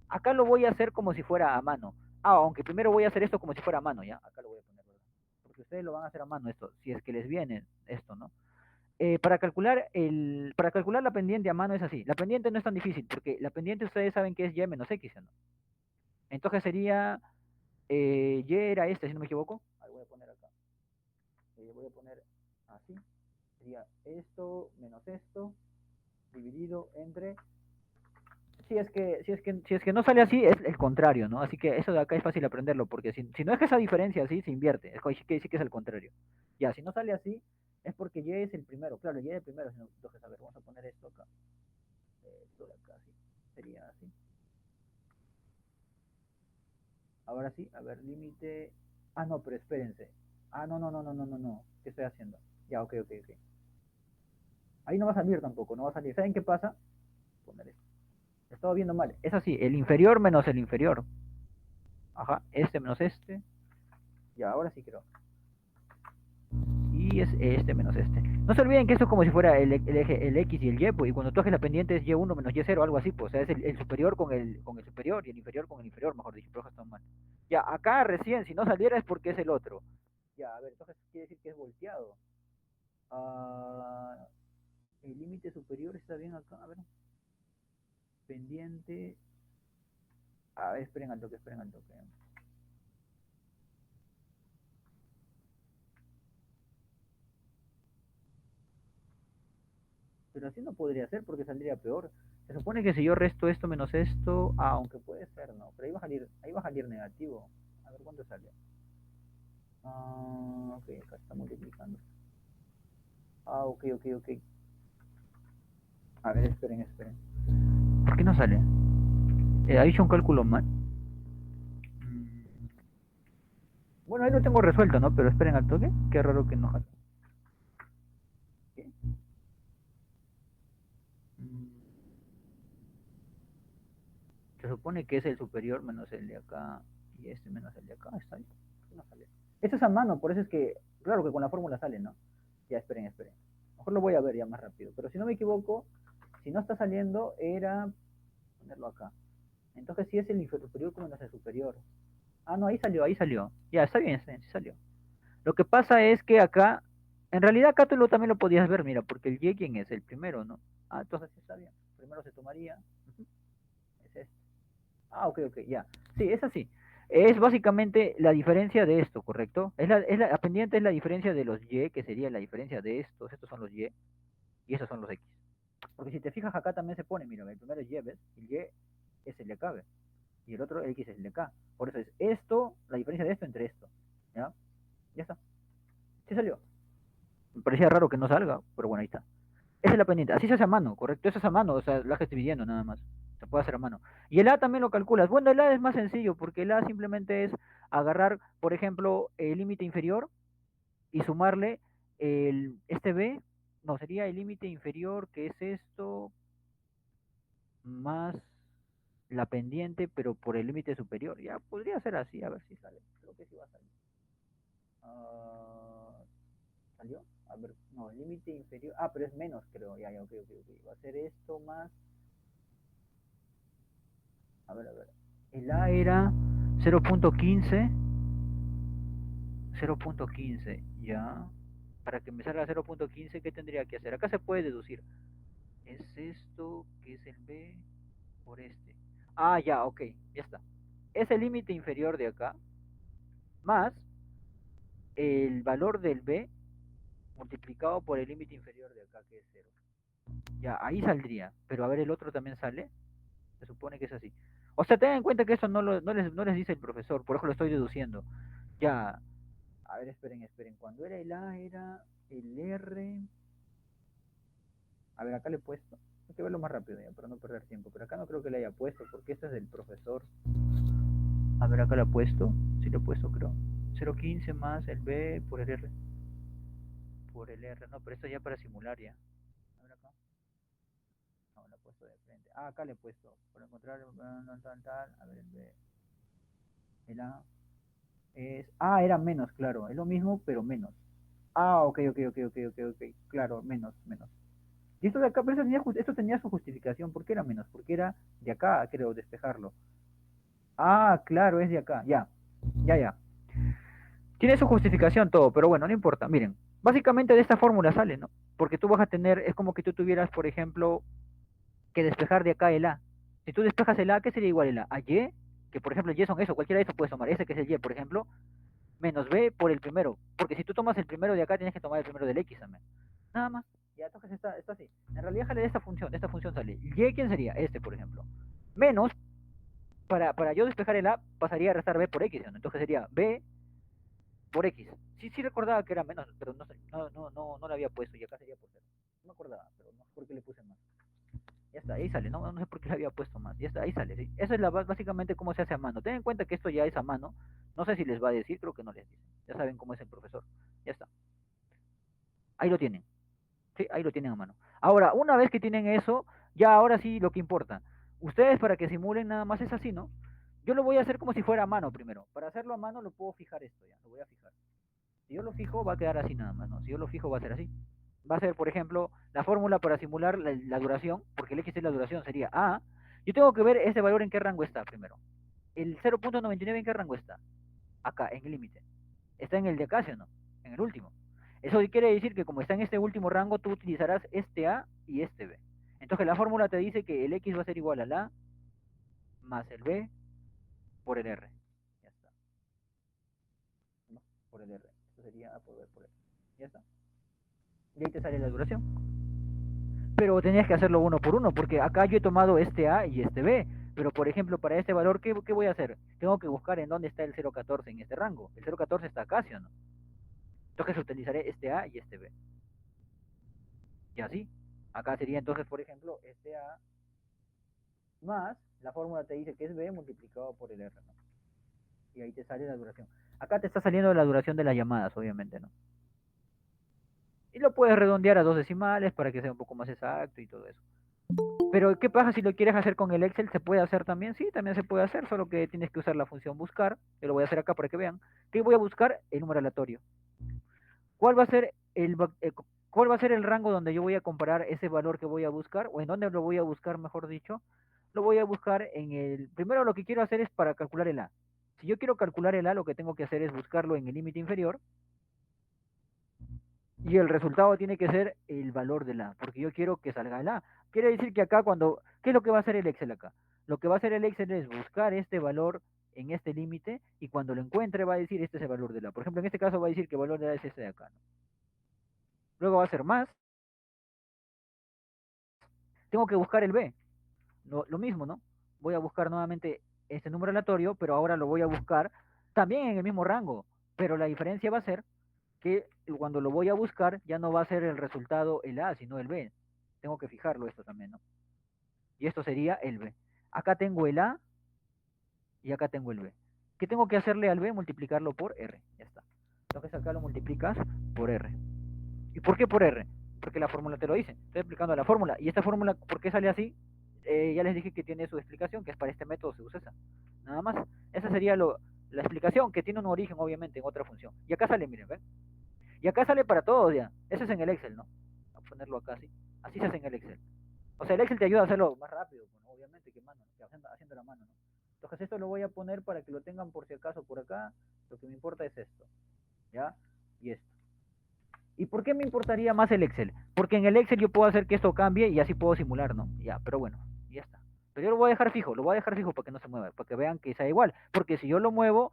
Acá lo voy a hacer como si fuera a mano. Aunque primero voy a hacer esto como si fuera a mano, ¿ya? Acá lo voy a poner, ¿verdad? Porque ustedes lo van a hacer a mano esto, si es que les viene esto, ¿no? Para calcular la pendiente a mano es así. La pendiente no es tan difícil, porque la pendiente ustedes saben que es y menos x, ¿no? Entonces sería, y era este, si no me equivoco. Ahí voy a poner acá. Voy a poner así. Sería esto menos esto, dividido entre si es que no sale así, es el contrario, ¿no? Así que eso de acá es fácil aprenderlo, porque si no es que esa diferencia así, se invierte. Sí que es el contrario. Ya, si no sale así, es porque Y es el primero. Claro, Y es el primero. Entonces, a ver, vamos a poner esto acá. Esto de acá, sí. Sería así. Ahora sí, a ver, límite. Ah, no, pero espérense. Ah, no, no, no, no, no, no, no. ¿Qué estoy haciendo? Ya, ok, ok, ok. Ahí no va a salir tampoco, no va a salir. ¿Saben qué pasa? Poner esto. Estaba viendo mal. Es así, el inferior menos el inferior. Ajá, este menos este. Ya, ahora sí creo. Y es este menos este. No se olviden que esto es como si fuera el eje, el X y el Y, pues, y cuando tú haces la pendiente es Y1 menos Y0, algo así, pues, o sea, es el superior con el superior y el inferior con el inferior, mejor dicho, pero están mal. Ya, acá recién, si no saliera es porque es el otro. Ya, a ver, entonces quiere decir que es volteado. Ah, el límite superior está bien acá, a ver, pendiente. A ver, esperen al toque, esperen al toque. Pero así no podría ser porque saldría peor. Se supone que si yo resto esto menos esto, aunque puede ser, no, pero ahí va a salir negativo. A ver cuánto sale. Ok, acá está multiplicando. Ok, ok, ok. A ver, esperen, esperen. ¿Por qué no sale? ¿Ha hecho un cálculo mal? Bueno, ahí lo tengo resuelto, ¿no? Pero esperen al toque. Qué raro que no sale. ¿Qué? Mm, Se supone que es el superior menos el de acá y este menos el de acá. Está ahí. No sale. Esto es a mano, por eso es que, claro que con la fórmula sale, ¿no? Ya, esperen, esperen. Mejor lo voy a ver ya más rápido. Pero si no me equivoco, si no está saliendo, era ponerlo acá. Entonces sí es el inferior menos el superior. Ah, no, ahí salió, ahí salió. Ya, está bien, sí salió. Lo que pasa es que acá, en realidad acá tú también lo podías ver, mira, porque el Y, ¿quién es? El primero, ¿no? Ah, entonces sí está bien. Primero se tomaría. Es este. Ah, ok, ok, ya. Sí, es así. Es básicamente la diferencia de esto, ¿correcto? La pendiente es la diferencia de los Y, que sería la diferencia de estos son los y esos son los X. Porque si te fijas acá también se pone, mira, el primero es Y, ¿ves? El Y es el de acá, ¿ves? Y el otro el X es el de acá. Por eso es esto, la diferencia de esto entre esto. ¿Ya? Ya está. Sí salió. Me parecía raro que no salga, pero bueno, ahí está. Esa es la pendiente. Así se hace a mano, ¿correcto? Eso es a mano, o sea, la que estoy viendo nada más. Se puede hacer a mano. Y el A también lo calculas. Bueno, el A es más sencillo, porque el A simplemente es agarrar, por ejemplo, el límite inferior y sumarle este B, no, sería el límite inferior, que es esto, más la pendiente, pero por el límite superior. Ya podría ser así, a ver si sale. Creo que sí va a salir. Ah, ¿Salió? A ver, no, el límite inferior. Ah, pero es menos, creo. Ya, ya, ok, ok, ok. Va a ser esto más. A ver, a ver. El A era 0.15. 0.15, ya. Para que me salga 0.15, ¿qué tendría que hacer? Acá se puede deducir. Es esto, que es el B, por este. Ah, ya, ok, ya está. Es el límite inferior de acá, más el valor del B multiplicado por el límite inferior de acá, que es cero. Ya, ahí saldría. Pero a ver, el otro también sale. Se supone que es así. O sea, tengan en cuenta que eso no les dice el profesor, por eso lo estoy deduciendo. Ya, a ver, esperen, esperen. Cuando era el A, era el R. A ver, acá le he puesto. Hay que verlo más rápido ya, para no perder tiempo. Pero acá no creo que le haya puesto, porque este es del profesor. A ver, acá lo he puesto. Sí lo he puesto, creo. 0.15 más el B por el R. Por el R. No, pero esto ya para simular ya. A ver acá. No, lo he puesto de frente. Ah, acá le he puesto. Para encontrar tal, tal. A ver, el B. El A es. Ah, era menos, claro. Es lo mismo, pero menos. Ah, ok, ok, ok, ok, ok, ok. Claro, menos, menos. Y esto de acá, pero esto tenía su justificación. ¿Por qué era menos? Porque era de acá, creo, despejarlo. Ah, claro, es de acá. Ya, ya, ya. Tiene su justificación todo, pero bueno, no importa. Miren, básicamente de esta fórmula sale, ¿no? Porque tú vas a tener, es como que tú tuvieras, por ejemplo, que despejar de acá el A. Si tú despejas el A, ¿qué sería igual el A? A Y, que por ejemplo el Y son eso, cualquiera de eso puedes tomar. Ese que es el Y, por ejemplo, menos B por el primero. Porque si tú tomas el primero de acá, tienes que tomar el primero del X también. Nada más. Ya, entonces está así. En realidad sale de esta función sale. ¿Y quién sería? Este, por ejemplo. Menos, para yo despejar el A, pasaría a restar B por X, ¿no? Entonces sería B por X. Sí, sí recordaba que era menos, pero no lo había puesto y acá sería por cero. No me acordaba, pero no sé por qué le puse más. Ya está, ahí sale, no sé por qué le había puesto más. Ya está, ahí sale, ¿sí? Eso es básicamente cómo se hace a mano. Ten en cuenta que esto ya es a mano. No sé si les va a decir, creo que no les dice. Ya saben cómo es el profesor. Ya está. Ahí lo tienen. Sí, ahí lo tienen a mano. Ahora, una vez que tienen eso, ya ahora sí lo que importa. Ustedes para que simulen nada más es así, ¿no? Yo lo voy a hacer como si fuera a mano primero. Para hacerlo a mano lo puedo fijar esto ya, lo voy a fijar. Si yo lo fijo va a quedar así nada más, ¿no? Si yo lo fijo va a ser así. Va a ser, por ejemplo, la fórmula para simular la duración, porque el X es la duración, sería A. Yo tengo que ver ese valor en qué rango está primero. El 0.99 en qué rango está. Acá, en el límite. Está en el de acá, ¿sí o no? En el último. Eso quiere decir que como está en este último rango, tú utilizarás este A y este B. Entonces la fórmula te dice que el X va a ser igual al A más el B por el R. Ya está. No, por el R. Esto sería A por B por R. Ya está. Y ahí te sale la duración. Pero tenías que hacerlo uno por uno, porque acá yo he tomado este A y este B. Pero, por ejemplo, para este valor, ¿qué voy a hacer? Tengo que buscar en dónde está el 0.14 en este rango. El 0.14 está acá, ¿sí o no? Entonces utilizaré este A y este B. Y así. Acá sería entonces, por ejemplo, este A más, la fórmula te dice que es B multiplicado por el R, ¿no? Y ahí te sale la duración. Acá te está saliendo la duración de las llamadas, obviamente, ¿no? Y lo puedes redondear a dos decimales para que sea un poco más exacto y todo eso. Pero, ¿qué pasa si lo quieres hacer con el Excel? ¿Se puede hacer también? Sí, también se puede hacer, solo que tienes que usar la función buscar. Yo lo voy a hacer acá para que vean. ¿Qué voy a buscar? El número aleatorio. ¿Cuál va a ser cuál va a ser el rango donde yo voy a comparar ese valor que voy a buscar? ¿O en dónde lo voy a buscar, mejor dicho? Lo voy a buscar en el... Primero lo que quiero hacer es para calcular el A. Si yo quiero calcular el A, lo que tengo que hacer es buscarlo en el límite inferior. Y el resultado tiene que ser el valor del A, porque yo quiero que salga el A. Quiere decir que acá cuando, ¿qué es lo que va a hacer el Excel acá? Lo que va a hacer el Excel es buscar este valor en este límite y cuando lo encuentre va a decir este es el valor del A. Por ejemplo, en este caso va a decir que el valor del A es este de acá, ¿no? Luego va a ser más, tengo que buscar el B, lo mismo, ¿no? Voy a buscar nuevamente este número aleatorio, pero ahora lo voy a buscar también en el mismo rango, pero la diferencia va a ser que cuando lo voy a buscar ya no va a ser el resultado el A, sino el B. Tengo que fijarlo esto también, ¿no? Y esto sería el B. Acá tengo el A y acá tengo el B. ¿Qué tengo que hacerle al B? Multiplicarlo por R. Ya está. Entonces acá lo multiplicas por R. ¿Y por qué por R? Porque la fórmula te lo dice. Estoy explicando la fórmula. ¿Y esta fórmula por qué sale así? Ya les dije que tiene su explicación, que es para este método se usa esa. Nada más. Esa sería la explicación, que tiene un origen, obviamente, en otra función. Y acá sale, miren, ¿ven? Y acá sale para todos ya. Eso es en el Excel, ¿no? Voy a ponerlo acá así. Así se hace en el Excel. O sea, el Excel te ayuda a hacerlo más rápido, bueno, obviamente, que mano, que haciendo la mano, ¿no? Entonces esto lo voy a poner para que lo tengan por si acaso por acá. Lo que me importa es esto, ¿ya? Y esto. ¿Y por qué me importaría más el Excel? Porque en el Excel yo puedo hacer que esto cambie y así puedo simular, ¿no? Ya, pero bueno, ya está. Pero yo lo voy a dejar fijo, lo voy a dejar fijo para que no se mueva, para que vean que sea igual. Porque si yo lo muevo,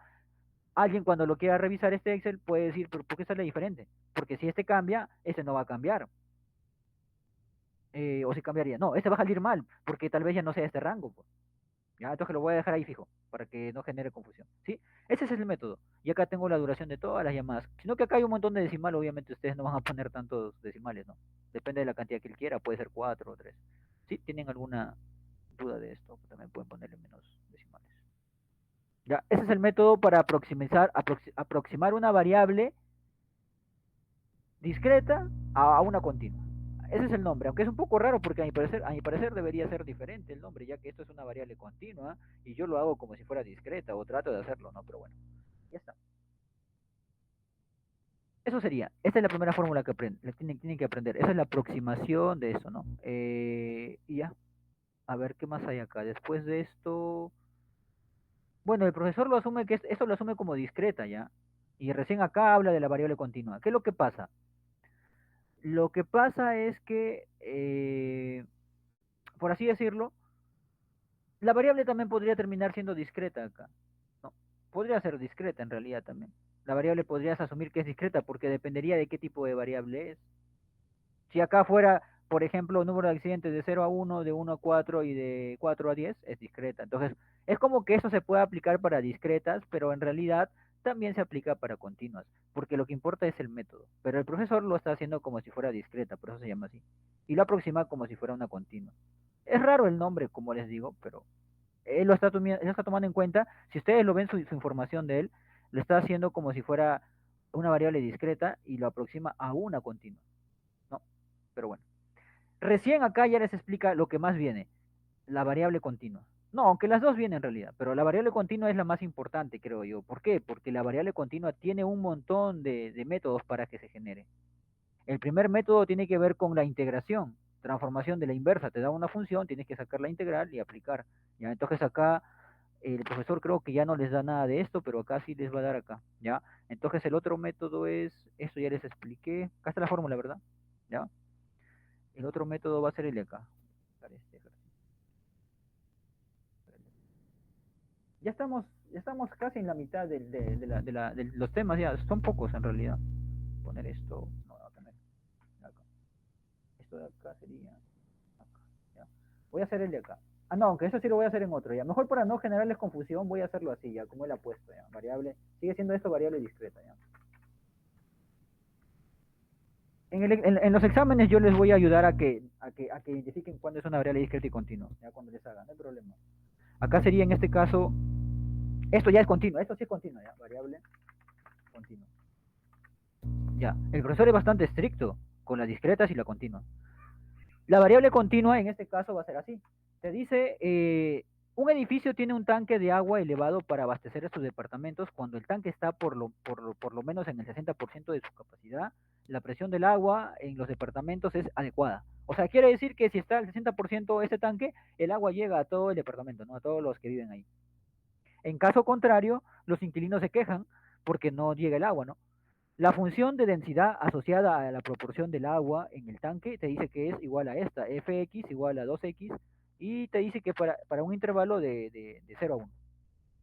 alguien cuando lo quiera revisar este Excel puede decir, pero ¿por qué sale diferente? Porque si este cambia, este no va a cambiar. O si cambiaría. No, este va a salir mal, porque tal vez ya no sea este rango, pues. Ya, entonces lo voy a dejar ahí fijo, para que no genere confusión. ¿Sí? Ese es el método. Y acá tengo la duración de todas las llamadas. Sino que acá hay un montón de decimales, obviamente ustedes no van a poner tantos decimales, ¿no? Depende de la cantidad que él quiera, puede ser 4 o 3. ¿Sí? ¿Tienen alguna duda de esto? También pueden ponerle menos decimales. Ya, ese es el método para aproximar una variable discreta a una continua. Ese es el nombre, aunque es un poco raro porque a mi parecer debería ser diferente el nombre, ya que esto es una variable continua y yo lo hago como si fuera discreta o trato de hacerlo, ¿no? Pero bueno, ya está. Eso sería, esta es la primera fórmula que tienen que aprender, esa es la aproximación de eso, ¿no? Y ya, a ver qué más hay acá. Después de esto, bueno, el profesor lo asume que esto lo asume como discreta, ¿ya? Y recién acá habla de la variable continua. ¿Qué es lo que pasa? Lo que pasa es que, por así decirlo, la variable también podría terminar siendo discreta acá. No, podría ser discreta en realidad también. La variable podrías asumir que es discreta porque dependería de qué tipo de variable es. Si acá fuera, por ejemplo, número de accidentes de 0 a 1, de 1 a 4 y de 4 a 10, es discreta. Entonces, es como que eso se puede aplicar para discretas, pero en realidad también se aplica para continuas, porque lo que importa es el método. Pero el profesor lo está haciendo como si fuera discreta, por eso se llama así. Y lo aproxima como si fuera una continua. Es raro el nombre, como les digo, pero él está tomando en cuenta, si ustedes lo ven su información de él, lo está haciendo como si fuera una variable discreta y lo aproxima a una continua, ¿no? Pero bueno. Recién acá ya les explica lo que más viene, la variable continua. No, aunque las dos vienen en realidad, pero la variable continua es la más importante, creo yo. ¿Por qué? Porque la variable continua tiene un montón de métodos para que se genere. El primer método tiene que ver con la integración, transformación de la inversa. Te da una función, tienes que sacar la integral y aplicar. ¿Ya? Entonces acá el profesor creo que ya no les da nada de esto, pero acá sí les va a dar acá. ¿Ya? Entonces el otro método es, esto ya les expliqué, acá está la fórmula, ¿verdad? ¿Ya? El otro método va a ser el de acá. Ya estamos casi en la mitad de los temas, ya son pocos en realidad. Poner esto, no, no, tener acá. Esto de acá sería acá, ¿ya? Voy a hacer el de acá. Ah, no, aunque eso sí lo voy a hacer en otro, ya. Mejor para no generarles confusión, voy a hacerlo así, ya, como él ha puesto, ya. Variable, sigue siendo esto variable discreta, ya. En los exámenes yo les voy a ayudar a que identifiquen cuándo es una variable discreta y continua, ya cuando les hagan, no hay problema. Acá sería en este caso, esto ya es continuo, esto sí es continuo, ya, variable continua. Ya, el profesor es bastante estricto con las discretas y la continua. La variable continua en este caso va a ser así. Te dice, un edificio tiene un tanque de agua elevado para abastecer a sus departamentos. Cuando el tanque está por lo menos en el 60% de su capacidad, la presión del agua en los departamentos es adecuada. O sea, quiere decir que si está al 60% este tanque, el agua llega a todo el departamento, ¿no? A todos los que viven ahí. En caso contrario, los inquilinos se quejan porque no llega el agua, ¿no? La función de densidad asociada a la proporción del agua en el tanque te dice que es igual a esta, Fx igual a 2x, y te dice que para un intervalo de 0 a 1.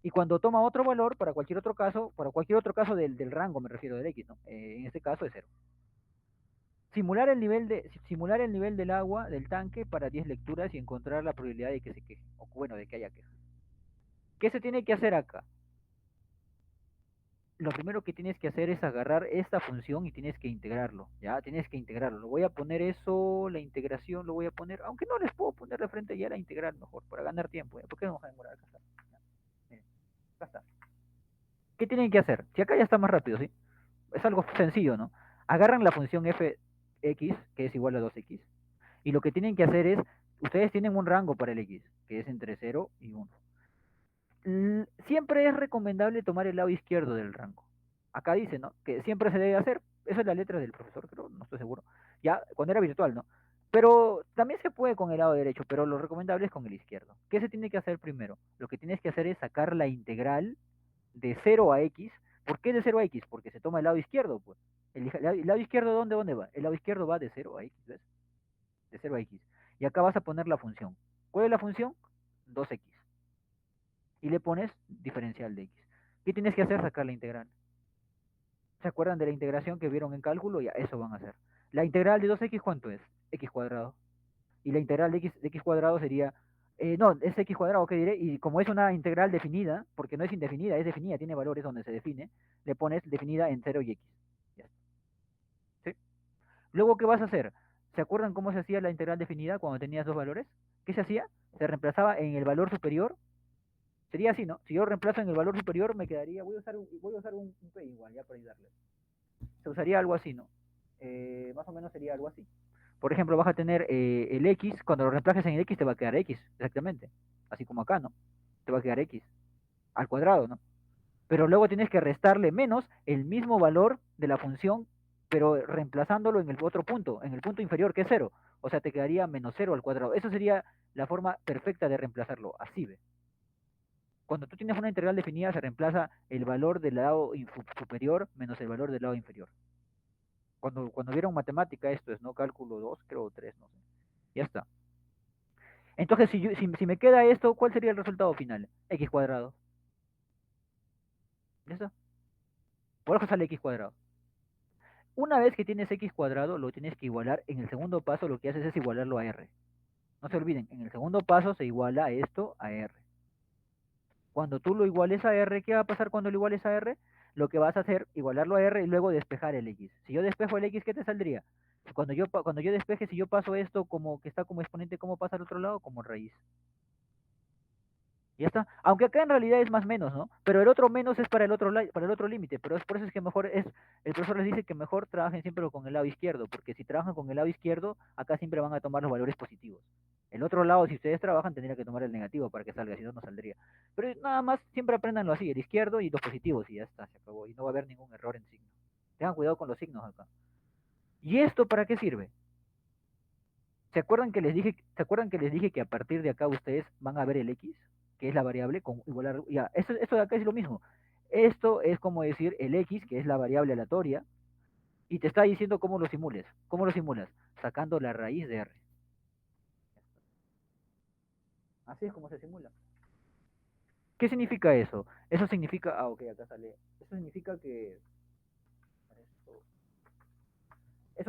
Y cuando toma otro valor, para cualquier otro caso del rango, me refiero del x, ¿no? En este caso es 0. Simular el nivel del agua del tanque para 10 lecturas y encontrar la probabilidad de que se queje, o bueno, de que haya queja. ¿Qué se tiene que hacer acá? Lo primero que tienes que hacer es agarrar esta función y tienes que integrarlo, ¿ya? Tienes que integrarlo. Lo voy a poner eso, la integración lo voy a poner, aunque no les puedo poner de frente ya la integral mejor, para ganar tiempo, ¿ya? ¿Por qué no vamos a demorar? Acá está. Ya, miren, acá está. ¿Qué tienen que hacer? Si acá ya está más rápido, ¿sí? Es algo sencillo, ¿no? Agarran la función fx, que es igual a 2x, y lo que tienen que hacer es, ustedes tienen un rango para el x, que es entre 0 y 1. Siempre es recomendable tomar el lado izquierdo del rango. Acá dice, ¿no? Que siempre se debe hacer. Esa es la letra del profesor, creo, no estoy seguro. Ya, cuando era virtual, ¿no? Pero también se puede con el lado derecho, pero lo recomendable es con el izquierdo. ¿Qué se tiene que hacer primero? Lo que tienes que hacer es sacar la integral de 0 a x. ¿Por qué de 0 a x? Porque se toma el lado izquierdo, pues. El lado izquierdo, ¿dónde va? El lado izquierdo va de 0 a x, ¿ves? De 0 a x. Y acá vas a poner la función. ¿Cuál es la función? 2x y le pones diferencial de x. ¿Qué tienes que hacer? Sacar la integral. ¿Se acuerdan de la integración que vieron en cálculo? Ya, eso van a hacer. La integral de 2x, ¿cuánto es? X cuadrado. Y la integral de x cuadrado sería, no, es x cuadrado, ¿qué diré? Y como es una integral definida, porque no es indefinida, es definida, tiene valores donde se define, le pones definida en 0 y x. Ya está. ¿Sí? Luego, ¿qué vas a hacer? ¿Se acuerdan cómo se hacía la integral definida cuando tenías dos valores? ¿Qué se hacía? Se reemplazaba en el valor superior. Sería así, ¿no? Si yo reemplazo en el valor superior, me quedaría, voy a usar un P igual, ya para ayudarle. Se usaría algo así, ¿no? Más o menos sería algo así. Por ejemplo, vas a tener el X, cuando lo reemplaces en el X te va a quedar X, exactamente. Así como acá, ¿no? Te va a quedar X al cuadrado, ¿no? Pero luego tienes que restarle menos el mismo valor de la función, pero reemplazándolo en el otro punto, en el punto inferior que es cero. O sea, te quedaría menos cero al cuadrado. Eso sería la forma perfecta de reemplazarlo. Así ve. Cuando tú tienes una integral definida, se reemplaza el valor del lado superior menos el valor del lado inferior. Cuando vieron matemática, esto es, ¿no? Cálculo 2 creo 3 no sé. Ya está. Entonces, si me queda esto, ¿cuál sería el resultado final? X cuadrado. Ya está. Por eso sale X cuadrado. Una vez que tienes X cuadrado, lo tienes que igualar. En el segundo paso, lo que haces es igualarlo a R. No se olviden, en el segundo paso se iguala esto a R. Cuando tú lo iguales a R, ¿qué va a pasar cuando lo iguales a R? Lo que vas a hacer, igualarlo a R y luego despejar el X. Si yo despejo el X, ¿qué te saldría? Cuando yo despeje, si yo paso esto como que está como exponente, ¿cómo pasa al otro lado? Como raíz. Ya está. Aunque acá en realidad es más menos, ¿no? Pero el otro menos es para el otro límite. Pero es por eso es que mejor es, el profesor les dice que mejor trabajen siempre con el lado izquierdo, porque si trabajan con el lado izquierdo, acá siempre van a tomar los valores positivos. El otro lado, si ustedes trabajan, tendría que tomar el negativo para que salga, si no, no saldría. Pero nada más, siempre apréndanlo así, el izquierdo y los positivos, y ya está, se acabó. Y no va a haber ningún error en signo. Tengan cuidado con los signos acá. ¿Y esto para qué sirve? ¿Se acuerdan que les dije que a partir de acá ustedes van a ver el X, que es la variable, con igualar, ya, esto de acá es lo mismo. Esto es como decir el X, que es la variable aleatoria, y te está diciendo cómo lo simules. ¿Cómo lo simulas? Sacando la raíz de R. Así es como se simula. ¿Qué significa eso? Eso significa, ok, acá sale. Eso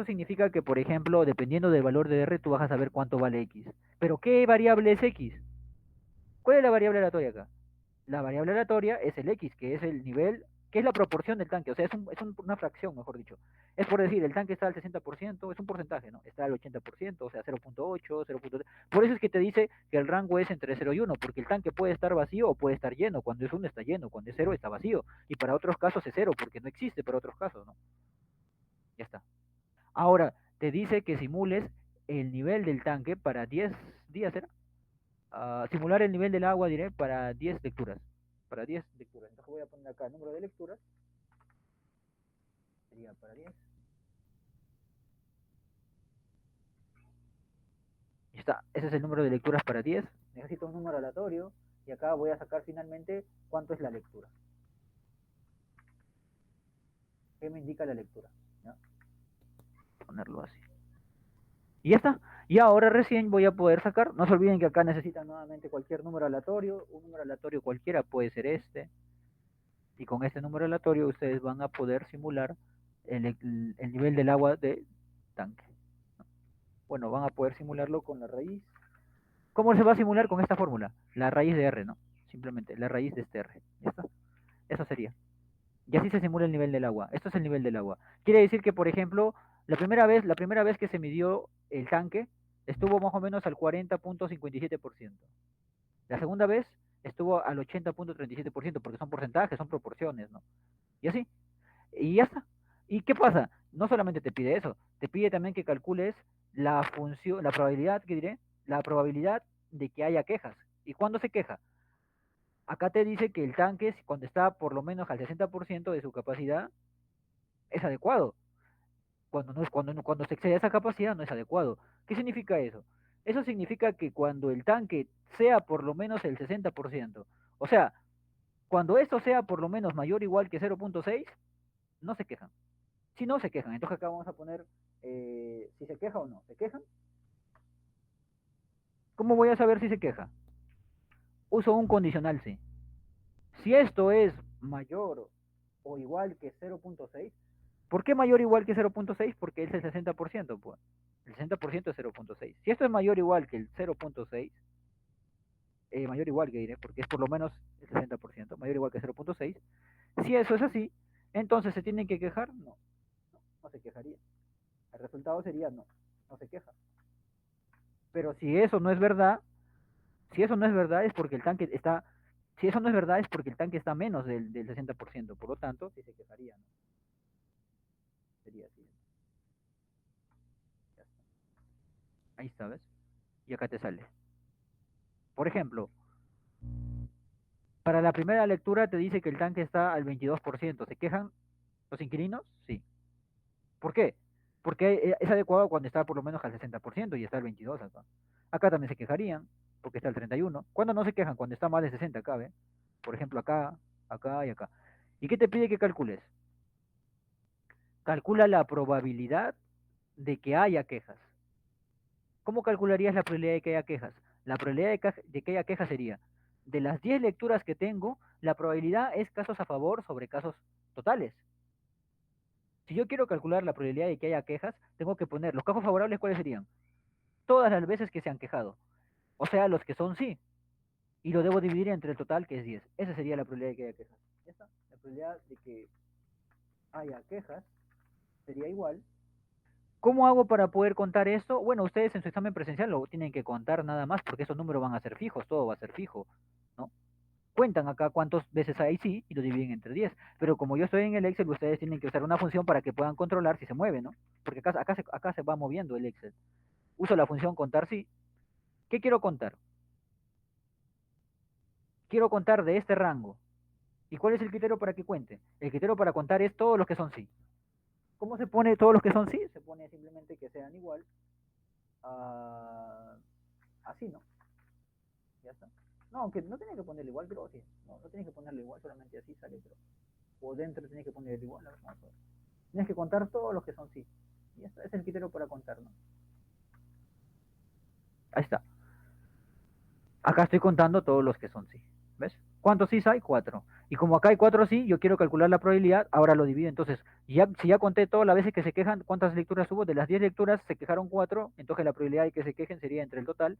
significa que, por ejemplo, dependiendo del valor de R, tú vas a saber cuánto vale X. Pero ¿qué variable es X? ¿Cuál es la variable aleatoria acá? La variable aleatoria es el X, que es el nivel, que es la proporción del tanque, o sea, una fracción, mejor dicho. Es por decir, el tanque está al 60%, es un porcentaje, ¿no? Está al 80%, o sea, 0.8, 0.3. Por eso es que te dice que el rango es entre 0 y 1, porque el tanque puede estar vacío o puede estar lleno. Cuando es 1 está lleno, cuando es 0 está vacío. Y para otros casos es 0, porque no existe para otros casos, ¿no? Ya está. Ahora, te dice que simules el nivel del tanque para 10 días, ¿era? Simular el nivel del agua, diré, para 10 lecturas. Para 10 lecturas. Entonces voy a poner acá el número de lecturas. Sería para 10. Y está. Ese es el número de lecturas para 10. Necesito un número aleatorio. Y acá voy a sacar finalmente cuánto es la lectura. ¿Qué me indica la lectura? ¿Ya? Ponerlo así. Y ya está. Y ahora recién voy a poder sacar. No se olviden que acá necesitan nuevamente cualquier número aleatorio. Un número aleatorio cualquiera puede ser este. Y con este número aleatorio ustedes van a poder simular el nivel del agua del tanque. Bueno, van a poder simularlo con la raíz. ¿Cómo se va a simular con esta fórmula? La raíz de R, ¿no? Simplemente la raíz de este R. ¿Ya está? Eso sería. Y así se simula el nivel del agua. Esto es el nivel del agua. Quiere decir que, por ejemplo, la primera vez que se midió el tanque, estuvo más o menos al 40.57%. La segunda vez estuvo al 80.37%, porque son porcentajes, son proporciones, ¿no? Y así. Y ya está. ¿Y qué pasa? No solamente te pide eso, te pide también que calcules la función, la probabilidad, ¿qué diré? La probabilidad de que haya quejas. ¿Y cuándo se queja? Acá te dice que el tanque, cuando está por lo menos al 60% de su capacidad, es adecuado. Cuando se excede esa capacidad, no es adecuado. ¿Qué significa eso? Eso significa que cuando el tanque sea por lo menos el 60%, o sea, cuando esto sea por lo menos mayor o igual que 0.6, no se quejan. Si no, se quejan. Entonces acá vamos a poner si se queja o no. ¿Se quejan? ¿Cómo voy a saber si se queja? Uso un condicional sí. Si esto es mayor o igual que 0.6, ¿por qué mayor o igual que 0.6? Porque es el 60%, pues. El 60% es 0.6. Si esto es mayor o igual que el 0.6, mayor o igual que diré, porque es por lo menos el 60%, mayor o igual que 0.6, si eso es así, entonces ¿se tienen que quejar? No, no, no se quejaría. El resultado sería no, no se queja. Pero si eso no es verdad, si eso no es verdad es porque el tanque está, si eso no es verdad es porque el tanque está menos del 60%, por lo tanto, sí se quejaría, ¿no? Sería así. Ya está. Ahí está, ¿ves? Y acá te sale. Por ejemplo, para la primera lectura te dice que el tanque está al 22%. ¿Se quejan los inquilinos? Sí. ¿Por qué? Porque es adecuado cuando está por lo menos al 60% y está al 22% acá. Acá también se quejarían porque está al 31%. ¿Cuándo no se quejan? Cuando está más de 60 acá, ¿ve? Por ejemplo, acá, acá y acá. ¿Y qué te pide que calcules? Calcula la probabilidad de que haya quejas. ¿Cómo calcularías la probabilidad de que haya quejas? La probabilidad de que haya quejas sería, de las 10 lecturas que tengo, la probabilidad es casos a favor sobre casos totales. Si yo quiero calcular la probabilidad de que haya quejas, tengo que poner los casos favorables, ¿cuáles serían? Todas las veces que se han quejado. O sea, los que son sí. Y lo debo dividir entre el total, que es 10. Esa sería la probabilidad de que haya quejas. ¿Ya está? La probabilidad de que haya quejas sería igual. ¿Cómo hago para poder contar esto? Bueno, ustedes en su examen presencial lo tienen que contar nada más porque esos números van a ser fijos, todo va a ser fijo, ¿no? Cuentan acá cuántas veces hay sí y lo dividen entre 10. Pero como yo estoy en el Excel, ustedes tienen que usar una función para que puedan controlar si se mueve, ¿no? Porque acá se va moviendo el Excel. Uso la función contar sí ¿Qué quiero contar? Quiero contar de este rango. ¿Y cuál es el criterio para que cuente? El criterio para contar es todos los que son sí. ¿Cómo se pone todos los que son sí? Se pone simplemente que sean igual a... así, ¿no? Ya está. No, aunque no tiene que ponerle igual, pero sí. No, no tiene que ponerle igual, solamente así sale, pero... O dentro tienes que ponerle igual, a ver, vamos a ver. Tienes que contar todos los que son sí. Y esto es el criterio para contar, ¿no? Ahí está. Acá estoy contando todos los que son sí. ¿Ves? ¿Cuántos sí hay? Cuatro. Y como acá hay cuatro sí, yo quiero calcular la probabilidad, ahora lo divido. Entonces, ya, si ya conté todas las veces que se quejan, ¿cuántas lecturas hubo? De las 10 lecturas se quejaron cuatro, entonces la probabilidad de que se quejen sería entre el total,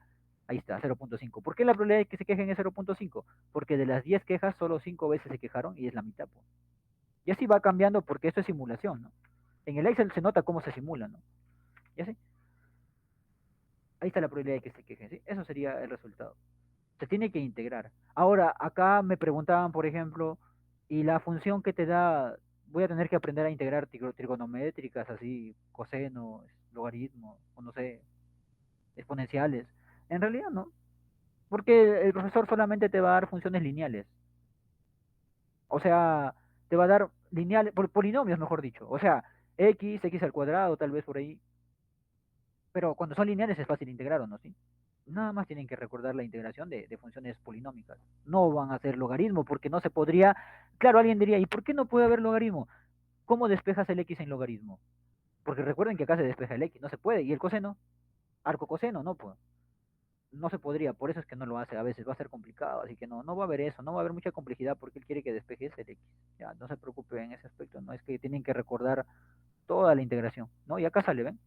ahí está, 0.5. ¿Por qué la probabilidad de que se quejen es 0.5? Porque de las 10 quejas, solo 5 veces se quejaron y es la mitad. Pues. Y así va cambiando porque esto es simulación, ¿no? En el Excel se nota cómo se simula, ¿no? Y así, ahí está la probabilidad de que se quejen, ¿sí? Eso sería el resultado. Se tiene que integrar. Ahora, acá me preguntaban, por ejemplo, y la función que te da, voy a tener que aprender a integrar trigonométricas, así, cosenos, logaritmos, o no sé, exponenciales. En realidad no, porque el profesor solamente te va a dar funciones lineales. O sea, te va a dar lineales, polinomios, mejor dicho. O sea, x al cuadrado, tal vez por ahí. Pero cuando son lineales es fácil integrar, ¿o no? Sí. Nada más tienen que recordar la integración de funciones polinómicas. No van a hacer logaritmo porque no se podría... Claro, alguien diría, ¿y por qué no puede haber logaritmo? ¿Cómo despejas el x en logaritmo? Porque recuerden que acá se despeja el x, no se puede. ¿Y el coseno? Arco coseno, no, pues. No se podría, por eso es que no lo hace. A veces va a ser complicado, así que no, no va a haber eso, no va a haber mucha complejidad porque él quiere que despejes el x. Ya, no se preocupe en ese aspecto, no es que tienen que recordar toda la integración, ¿no? Y acá sale, ¿ven?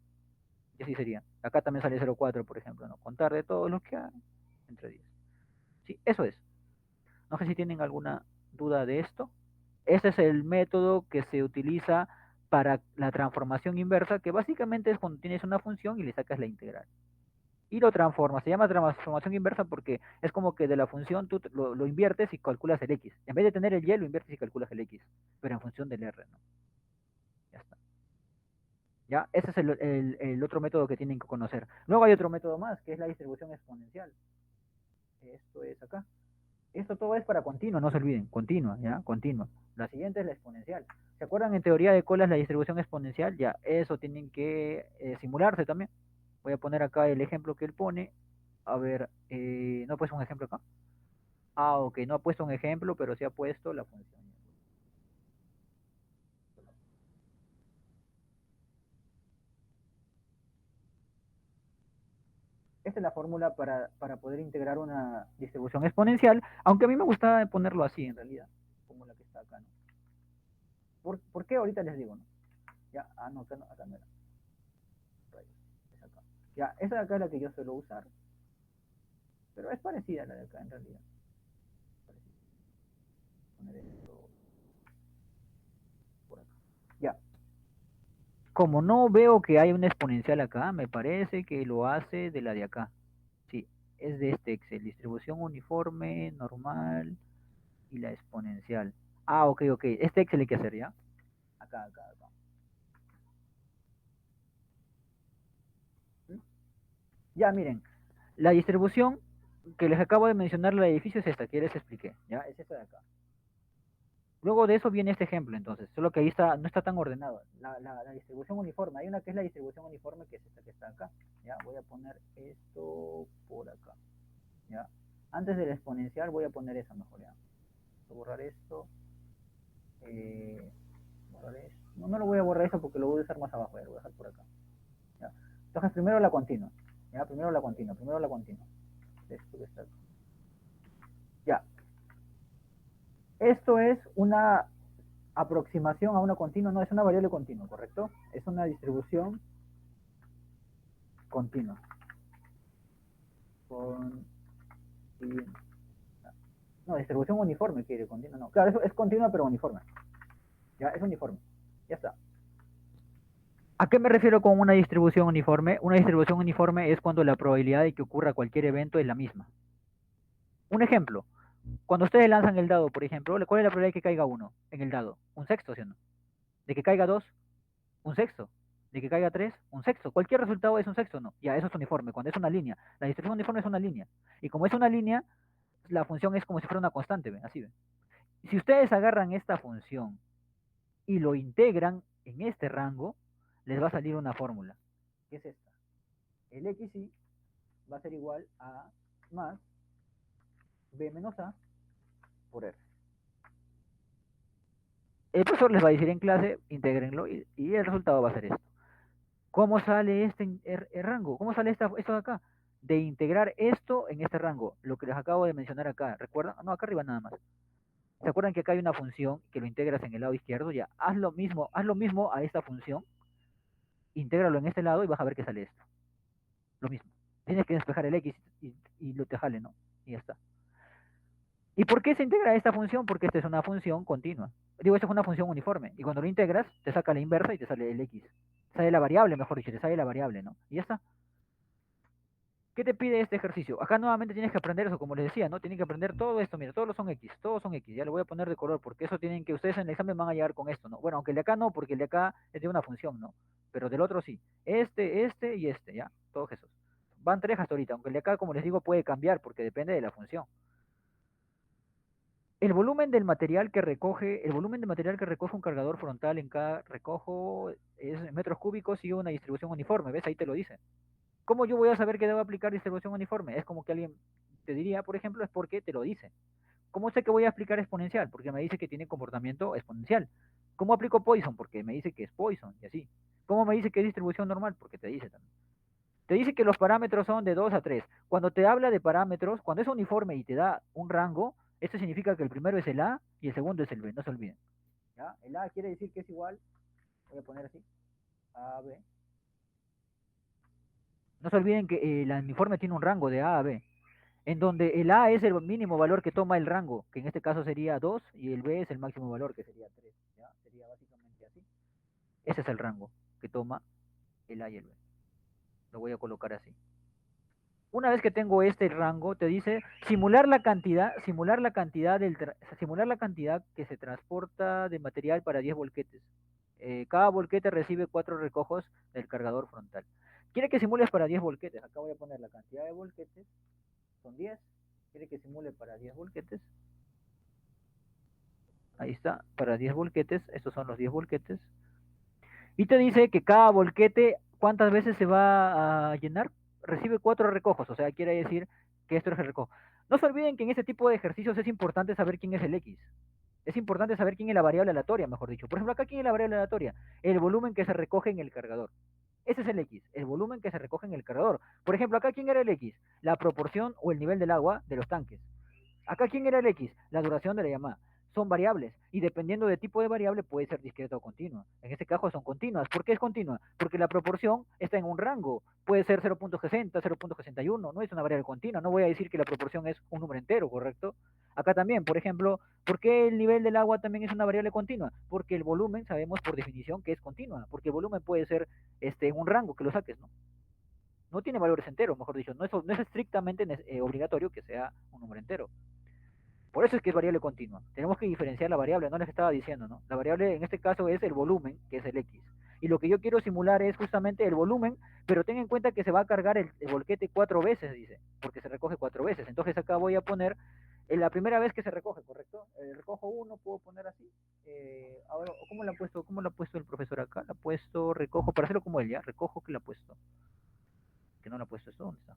Y así sería. Acá también sale 0,4, por ejemplo, ¿no? Contar de todos los que hay entre 10. Sí, eso es. No sé si tienen alguna duda de esto. Ese es el método que se utiliza para la transformación inversa, que básicamente es cuando tienes una función y le sacas la integral. Y lo transformas. Se llama transformación inversa porque es como que de la función tú lo inviertes y calculas el x. En vez de tener el y, lo inviertes y calculas el x. Pero en función del r, ¿no? Ya está. ¿Ya? Ese es el otro método que tienen que conocer. Luego hay otro método más, que es la distribución exponencial. Esto es acá. Esto todo es para continua, no se olviden, continua, ¿ya? Continua. La siguiente es la exponencial. ¿Se acuerdan en teoría de colas la distribución exponencial? Ya, eso tienen que simularse también. Voy a poner acá el ejemplo que él pone. A ver, ¿no ha puesto un ejemplo acá? Ah, ok, no ha puesto un ejemplo, pero sí ha puesto la función. Esta es la fórmula para poder integrar una distribución exponencial, aunque a mí me gusta ponerlo así en realidad, como la que está acá, ¿no? ¿Por qué? Ahorita les digo, ¿no? Ya, no, acá no era. Es acá. Ya, esa de acá es la que yo suelo usar, pero es parecida a la de acá en realidad. Parecida. Poner esto por acá. Ya. Como no veo que hay una exponencial acá, me parece que lo hace de la de acá. Sí, es de este Excel. Distribución uniforme, normal y la exponencial. Ah, ok, ok. Este Excel hay que hacer, ¿ya? Acá. ¿Mm? Ya, miren. La distribución que les acabo de mencionar del edificio es esta, que les expliqué. ¿Ya? Es esta de acá. Luego de eso viene este ejemplo, entonces, solo que ahí está, no está tan ordenado. La distribución uniforme, hay una que es la distribución uniforme, que es esta que está acá. Ya, voy a poner esto por acá. Ya, antes del exponencial voy a poner eso mejor, ya. Voy a borrar esto. Eh, borrar esto. No, no lo voy a borrar eso porque lo voy a usar más abajo, ya, lo voy a dejar por acá. Ya. Entonces, primero la continua. Ya, primero la continua. Esto que está acá. Ya, esto es una aproximación a una continua, no es una variable continua, ¿correcto? Es una distribución continua. Con, no, distribución uniforme quiere continua, no. Claro, eso es continua pero uniforme. Ya, es uniforme. Ya está. ¿A qué me refiero con una distribución uniforme? Una distribución uniforme es cuando la probabilidad de que ocurra cualquier evento es la misma. Un ejemplo, cuando ustedes lanzan el dado, por ejemplo, ¿cuál es la probabilidad de que caiga uno en el dado? Un sexto, ¿sí o no? ¿De que caiga dos? Un sexto. De que caiga 3, un sexto. Cualquier resultado es un sexto, ¿no? Ya, eso es uniforme. Cuando es una línea. La distribución uniforme es una línea. Y como es una línea, la función es como si fuera una constante, ¿ven? Así, ¿ven? Si ustedes agarran esta función y lo integran en este rango, les va a salir una fórmula, que es esta. El xy va a ser igual a más b menos a por r. El profesor les va a decir en clase, intégrenlo y el resultado va a ser esto. ¿Cómo sale este rango? ¿Cómo sale esto de acá? De integrar esto en este rango, lo que les acabo de mencionar acá. ¿Recuerdan? No, acá arriba nada más. ¿Se acuerdan que acá hay una función que lo integras en el lado izquierdo? Ya, haz lo mismo a esta función, intégralo en este lado y vas a ver que sale esto. Lo mismo. Tienes que despejar el x y lo te jale, ¿no? Y ya está. ¿Y por qué se integra esta función? Porque esta es una función continua. Digo, esta es una función uniforme. Y cuando lo integras, te saca la inversa y te sale el x. Sale la variable, mejor dicho, te sale la variable, ¿no? Y ya está. ¿Qué te pide este ejercicio? Acá nuevamente tienes que aprender eso, como les decía, ¿no? Tienen que aprender todo esto, mira, todos son X, todos son X, ya lo voy a poner de color, porque eso tienen que, ustedes en el examen van a llegar con esto, ¿no? Bueno, aunque el de acá no, porque el de acá es de una función, ¿no? Pero del otro sí. Este y este, ¿ya? Todos esos. Van tres hasta ahorita, aunque el de acá, como les digo, puede cambiar, porque depende de la función. El volumen del material que recoge un cargador frontal en cada recojo es en metros cúbicos y una distribución uniforme, ¿ves? Ahí te lo dice. ¿Cómo yo voy a saber que debo aplicar distribución uniforme? Es como que alguien te diría, por ejemplo, es porque te lo dice. ¿Cómo sé que voy a aplicar exponencial? Porque me dice que tiene comportamiento exponencial. ¿Cómo aplico Poisson? Porque me dice que es Poisson y así. ¿Cómo me dice que es distribución normal? Porque te dice también. Te dice que los parámetros son de 2 a 3. Cuando te habla de parámetros, cuando es uniforme y te da un rango, esto significa que el primero es el A y el segundo es el B, no se olviden. ¿Ya? El A quiere decir que es igual, voy a poner así, A, B. No se olviden que el uniforme tiene un rango de A a B, en donde el A es el mínimo valor que toma el rango, que en este caso sería 2, y el B es el máximo valor, que sería 3. ¿Ya? Sería básicamente así. Ese es el rango que toma el A y el B. Lo voy a colocar así. Una vez que tengo este rango, te dice simular la cantidad que se transporta de material para 10 volquetes. Cada volquete recibe 4 recojos del cargador frontal. Quiere que simules para 10 volquetes. Acá voy a poner la cantidad de volquetes. Son 10. Quiere que simule para 10 volquetes. Ahí está, para 10 volquetes. Estos son los 10 volquetes. Y te dice que cada volquete, ¿cuántas veces se va a llenar? Recibe 4 recojos, o sea, quiere decir que esto es el recojo. No se olviden que en este tipo de ejercicios es importante saber quién es el X. Es importante saber quién es la variable aleatoria, mejor dicho. Por ejemplo, acá quién es la variable aleatoria. El volumen que se recoge en el cargador. Ese es el X, el volumen que se recoge en el cargador. Por ejemplo, acá quién era el X, la proporción o el nivel del agua de los tanques. Acá, ¿quién era el X? La duración de la llamada. Son variables y dependiendo del tipo de variable puede ser discreta o continua. En este caso son continuas. ¿Por qué es continua? Porque la proporción está en un rango. Puede ser 0.60, 0.61, no es una variable continua. No voy a decir que la proporción es un número entero, ¿correcto? Acá también, por ejemplo, ¿por qué el nivel del agua también es una variable continua? Porque el volumen sabemos por definición que es continua, porque el volumen puede ser en un rango que lo saques, ¿no? No tiene valores enteros, mejor dicho, no es estrictamente obligatorio que sea un número entero. Por eso es que es variable continua. Tenemos que diferenciar la variable, no les estaba diciendo, ¿no? La variable en este caso es el volumen, que es el X. Y lo que yo quiero simular es justamente el volumen, pero ten en cuenta que se va a cargar el volquete 4 veces, dice, porque se recoge 4 veces. Entonces acá voy a poner la primera vez que se recoge, ¿correcto? Recojo uno, puedo poner así. Ahora, ¿cómo lo ha puesto el profesor acá? La ha puesto, recojo, para hacerlo como él, ¿ya? Recojo que la ha puesto. Que no la ha puesto esto, ¿dónde está?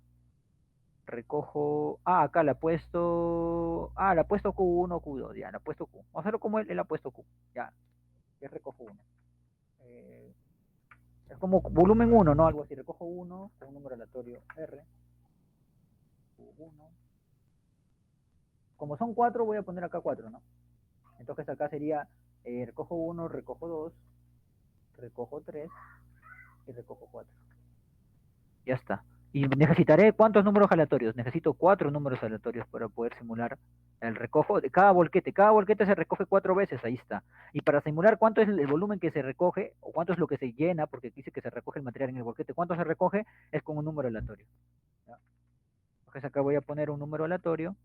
Recojo. Ah, acá la he puesto. Ah, la he puesto Q1, Q2, ya, la he puesto Q. Vamos a hacerlo como él ha puesto Q. Ya, es recojo uno. Eh, es como volumen uno, ¿no? Algo así. Recojo uno con un número aleatorio R. Q1. Como son 4, voy a poner acá 4, ¿no? Entonces acá sería recojo uno, recojo 2, recojo 3 y recojo 4. Ya está. Y necesitaré cuántos números aleatorios. Necesito 4 números aleatorios para poder simular el recojo de cada volquete. Cada volquete se recoge 4 veces, ahí está. Y para simular cuánto es el volumen que se recoge, o cuánto es lo que se llena, porque dice que se recoge el material en el volquete, cuánto se recoge, es con un número aleatorio. ¿Ya? Entonces acá voy a poner un número aleatorio.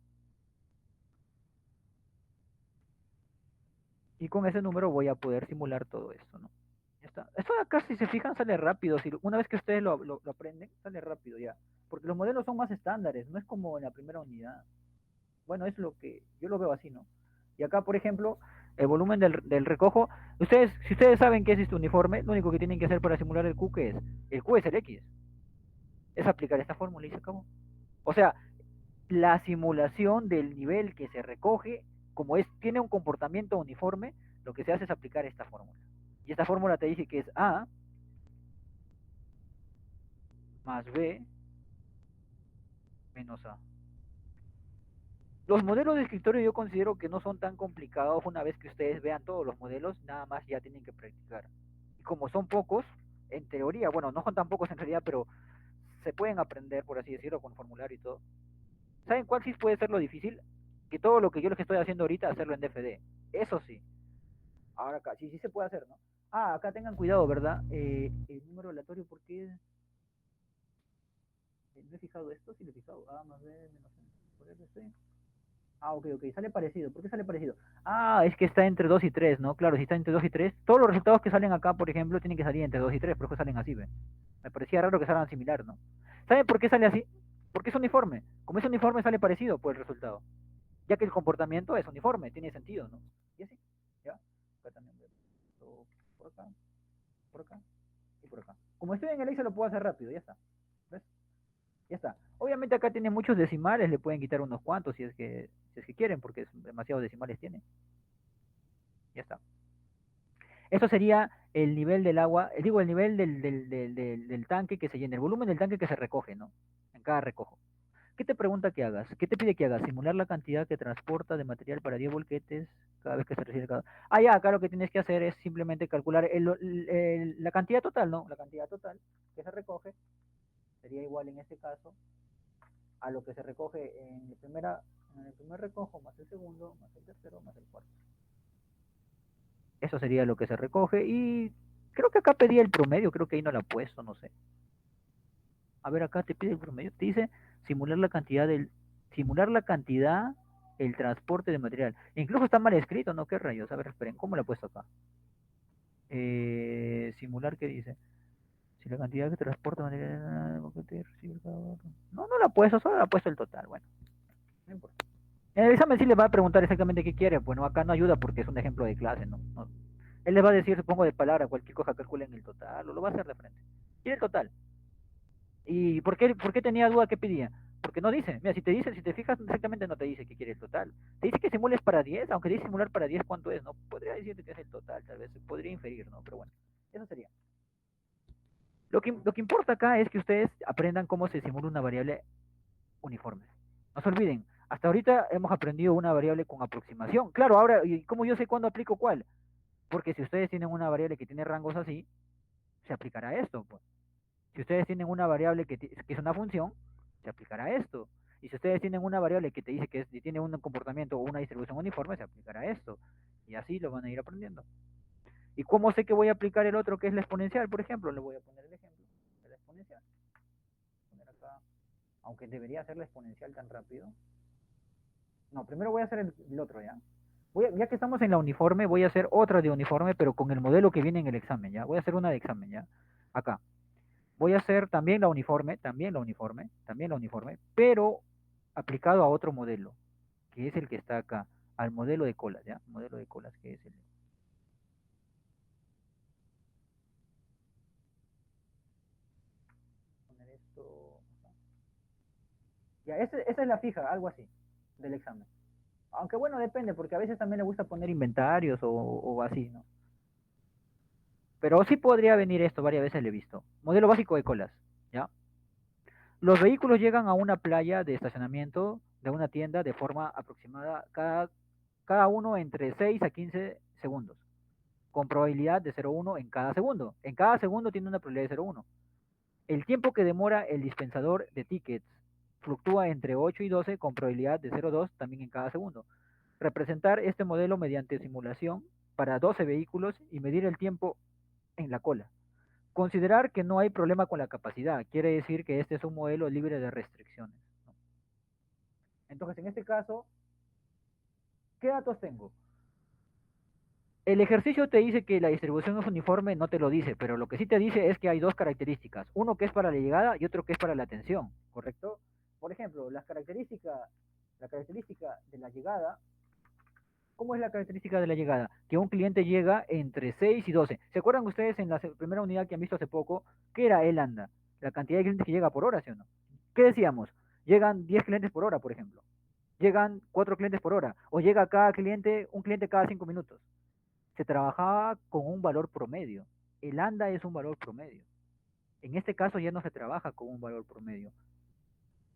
Y con ese número voy a poder simular todo esto, ¿no? Ya está. Esto eso acá si se fijan sale rápido, si una vez que ustedes lo aprenden, sale rápido ya, porque los modelos son más estándares, no es como en la primera unidad. Bueno, es lo que yo lo veo así, ¿no? Y acá, por ejemplo, el volumen del recojo, ustedes, si ustedes saben qué es este uniforme, lo único que tienen que hacer para simular el Q, ¿qué es? El Q es el X, es aplicar esta fórmula y se acabó. O sea, la simulación del nivel que se recoge, como es, tiene un comportamiento uniforme, lo que se hace es aplicar esta fórmula. Y esta fórmula te dice que es A más B menos A. Los modelos de escritorio yo considero que no son tan complicados una vez que ustedes vean todos los modelos, nada más ya tienen que practicar. Y como son pocos, en teoría, bueno, no son tan pocos en realidad, pero se pueden aprender, por así decirlo, con formulario y todo. ¿Saben cuál sí puede ser lo difícil? Que todo lo que yo les estoy haciendo ahorita, hacerlo en DFD. Eso sí. Ahora acá, sí, sí se puede hacer, ¿no? Ah, acá tengan cuidado, ¿verdad? El número aleatorio, ¿por qué? ¿No he fijado esto? Sí lo he fijado. A más B menos C. ¿Por qué estoy? Ah, ok, ok, sale parecido. ¿Por qué sale parecido? Ah, es que está entre 2 y 3, ¿no? Claro, si está entre 2 y 3, todos los resultados que salen acá, por ejemplo, tienen que salir entre 2 y 3, por eso salen así, ¿ven? Me parecía raro que salgan similar, ¿no? ¿Saben por qué sale así? Porque es uniforme. Como es uniforme, sale parecido, pues el resultado. Ya que el comportamiento es uniforme, tiene sentido, ¿no? Y así, ¿ya? Acá también veo. Por acá y por acá. Como estoy en el Excel, lo puedo hacer rápido, ya está. ¿Ves? Ya está. Obviamente acá tiene muchos decimales, le pueden quitar unos cuantos si es que quieren, porque demasiados decimales tiene. Ya está. Eso sería el nivel del agua, digo, el nivel del tanque que se llena, el volumen del tanque que se recoge, ¿no? En cada recojo. ¿Qué te pregunta que hagas? ¿Qué te pide que hagas? Simular la cantidad que transporta de material para 10 volquetes cada vez que se recibe cada... Ah, ya, acá lo que tienes que hacer es simplemente calcular la cantidad total, ¿no? La cantidad total que se recoge sería igual en este caso a lo que se recoge en el primer recojo, más el segundo, más el tercero, más el cuarto. Eso sería lo que se recoge y creo que acá pedía el promedio, creo que ahí no lo ha puesto, no sé. A ver, acá te pide el promedio, te dice simular la cantidad, el transporte de material. Incluso está mal escrito, ¿no? ¿Qué rayos? A ver, esperen, ¿cómo lo he puesto acá? Simular, ¿qué dice? Si la cantidad que transporta material, no, no lo ha puesto, solo lo ha puesto el total, bueno, no importa. En el examen sí le va a preguntar exactamente qué quiere. Bueno, acá no ayuda porque es un ejemplo de clase, ¿no? Él le va a decir, supongo, de palabra, cualquier cosa calculen el total, o lo va a hacer de frente. Quiere el total. ¿Y por qué tenía duda qué pedía? Porque no dice. Mira, si te dice, si te fijas, exactamente no te dice que quiere el total. Te dice que simules para 10, aunque dice simular para 10, ¿cuánto es? No podría decirte que es el total, tal vez. Podría inferir, ¿no? Pero bueno, eso sería. Lo que importa acá es que ustedes aprendan cómo se simula una variable uniforme. No se olviden, hasta ahorita hemos aprendido una variable con aproximación. Claro, ahora, ¿y cómo yo sé cuándo aplico cuál? Porque si ustedes tienen una variable que tiene rangos así, se aplicará esto, pues. Si ustedes tienen una variable que es una función, se aplicará esto. Y si ustedes tienen una variable que te dice que tiene un comportamiento o una distribución uniforme, se aplicará esto. Y así lo van a ir aprendiendo. ¿Y cómo sé que voy a aplicar el otro que es la exponencial? Por ejemplo, le voy a poner el ejemplo de la exponencial. Poner acá, aunque debería hacer la exponencial tan rápido. No, primero voy a hacer el otro, ¿ya? Ya que estamos en la uniforme, voy a hacer otra de uniforme, pero con el modelo que viene en el examen, ¿ya? Voy a hacer una de examen, ¿ya? Acá. Voy a hacer también la uniforme, también la uniforme, pero aplicado a otro modelo, que es el que está acá, al modelo de colas, ¿ya? Modelo de colas, que es el... Poner esto... Ya, esa es la fija, algo así, del examen. Aunque bueno, depende, porque a veces también le gusta poner inventarios o así, ¿no? Pero sí podría venir esto, varias veces lo he visto. Modelo básico de colas, ¿ya? Los vehículos llegan a una playa de estacionamiento de una tienda de forma aproximada cada uno entre 6 a 15 segundos, con probabilidad de 0,1 en cada segundo. En cada segundo tiene una probabilidad de 0,1. El tiempo que demora el dispensador de tickets fluctúa entre 8 y 12 con probabilidad de 0,2 también en cada segundo. Representar este modelo mediante simulación para 12 vehículos y medir el tiempo en la cola. Considerar que no hay problema con la capacidad, quiere decir que este es un modelo libre de restricciones, ¿no? Entonces, en este caso, ¿qué datos tengo? El ejercicio te dice que la distribución es uniforme, no te lo dice, pero lo que sí te dice es que hay dos características, uno que es para la llegada y otro que es para la atención, ¿correcto? Por ejemplo, la característica de la llegada, ¿cómo es la característica de la llegada? Que un cliente llega entre 6 y 12. ¿Se acuerdan ustedes en la primera unidad que han visto hace poco? ¿Qué era el anda? La cantidad de clientes que llega por hora, ¿sí o no? ¿Qué decíamos? Llegan 10 clientes por hora, por ejemplo. Llegan 4 clientes por hora. O llega cada cliente, un cliente cada 5 minutos. Se trabajaba con un valor promedio. El ANDA es un valor promedio. En este caso ya no se trabaja con un valor promedio.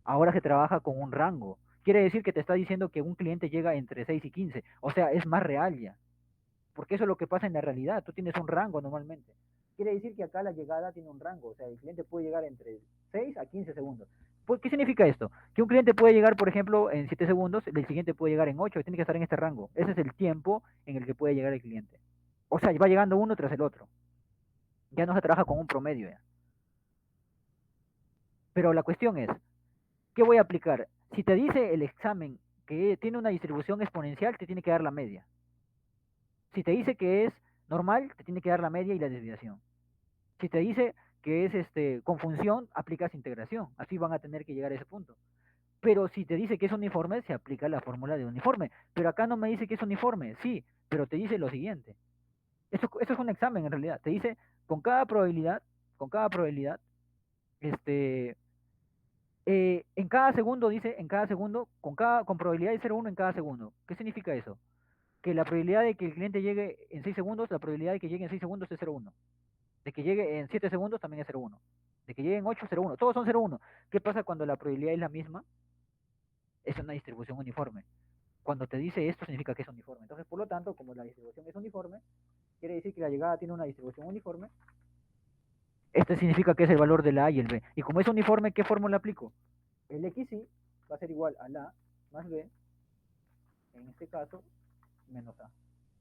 Ahora se trabaja con un rango. Quiere decir que te está diciendo que un cliente llega entre 6 y 15. O sea, es más real ya. Porque eso es lo que pasa en la realidad. Tú tienes un rango normalmente. Quiere decir que acá la llegada tiene un rango. O sea, el cliente puede llegar entre 6 a 15 segundos. Pues, ¿qué significa esto? Que un cliente puede llegar, por ejemplo, en 7 segundos, el siguiente puede llegar en 8, tiene que estar en este rango. Ese es el tiempo en el que puede llegar el cliente. O sea, va llegando uno tras el otro. Ya no se trabaja con un promedio ya. Pero la cuestión es, ¿qué voy a aplicar? Si te dice el examen que tiene una distribución exponencial, te tiene que dar la media. Si te dice que es normal, te tiene que dar la media y la desviación. Si te dice que es con función, aplicas integración. Así van a tener que llegar a ese punto. Pero si te dice que es uniforme, se aplica la fórmula de uniforme. Pero acá no me dice que es uniforme, sí, pero te dice lo siguiente. Esto es un examen en realidad. Te dice con cada probabilidad, este, en cada segundo, dice, en cada segundo, con probabilidad de 0,1 en cada segundo. ¿Qué significa eso? Que la probabilidad de que el cliente llegue en 6 segundos, la probabilidad de que llegue en 6 segundos es 0,1. De que llegue en 7 segundos también es 0,1. De que llegue en 8, 0,1. Todos son 0,1. ¿Qué pasa cuando la probabilidad es la misma? Es una distribución uniforme. Cuando te dice esto significa que es uniforme. Entonces, por lo tanto, como la distribución es uniforme, quiere decir que la llegada tiene una distribución uniforme. Este significa que es el valor de la A y el B. Y como es uniforme, ¿qué fórmula aplico? El XY va a ser igual a la más B, en este caso, menos A.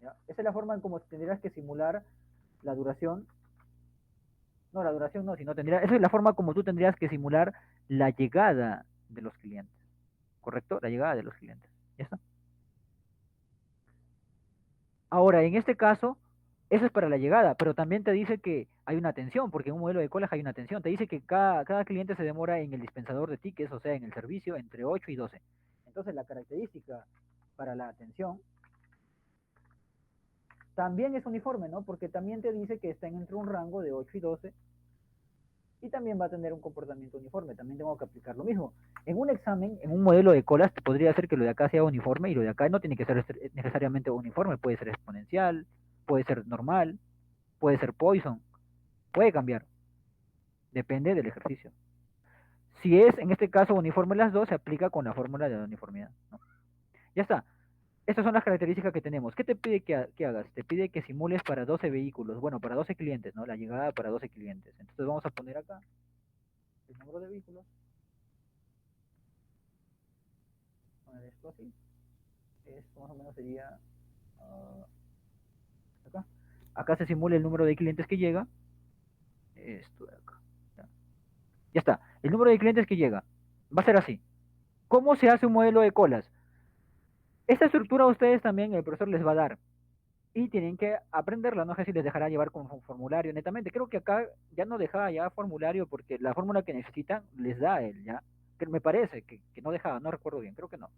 ¿Ya? Esa es la forma en cómo tendrías que simular la duración. No, la duración no, sino tendría, esa es la forma como tú tendrías que simular la llegada de los clientes. ¿Correcto? La llegada de los clientes. ¿Ya está? Ahora, en este caso, eso es para la llegada, pero también te dice que hay una atención, porque en un modelo de colas hay una atención. Te dice que cada cliente se demora en el dispensador de tickets, o sea, en el servicio, entre 8 y 12. Entonces, la característica para la atención también es uniforme, ¿no? Porque también te dice que está entre un rango de 8 y 12 y también va a tener un comportamiento uniforme. También tengo que aplicar lo mismo. En un examen, en un modelo de colas, podría ser que lo de acá sea uniforme y lo de acá no tiene que ser necesariamente uniforme. Puede ser exponencial, puede ser normal, puede ser Poisson, puede cambiar, depende del ejercicio. Si es en este caso uniforme las dos, se aplica con la fórmula de la uniformidad, ¿no? Ya está. Estas son las características que tenemos. ¿Qué te pide que hagas? Te pide que simules para 12 vehículos, bueno, para 12 clientes, ¿no? La llegada para 12 clientes. Entonces vamos a poner acá el número de vehículos, poner esto así. Esto más o menos sería acá. Acá se simula el número de clientes que llega. Esto de acá. Ya. Ya está. El número de clientes que llega va a ser así. ¿Cómo se hace un modelo de colas? Esta estructura a ustedes también el profesor les va a dar y tienen que aprenderla. No sé si les dejará llevar con un formulario netamente. Creo que acá ya no dejaba ya formulario porque la fórmula que necesitan les da él ya. Que me parece que no dejaba, no recuerdo bien, creo que no.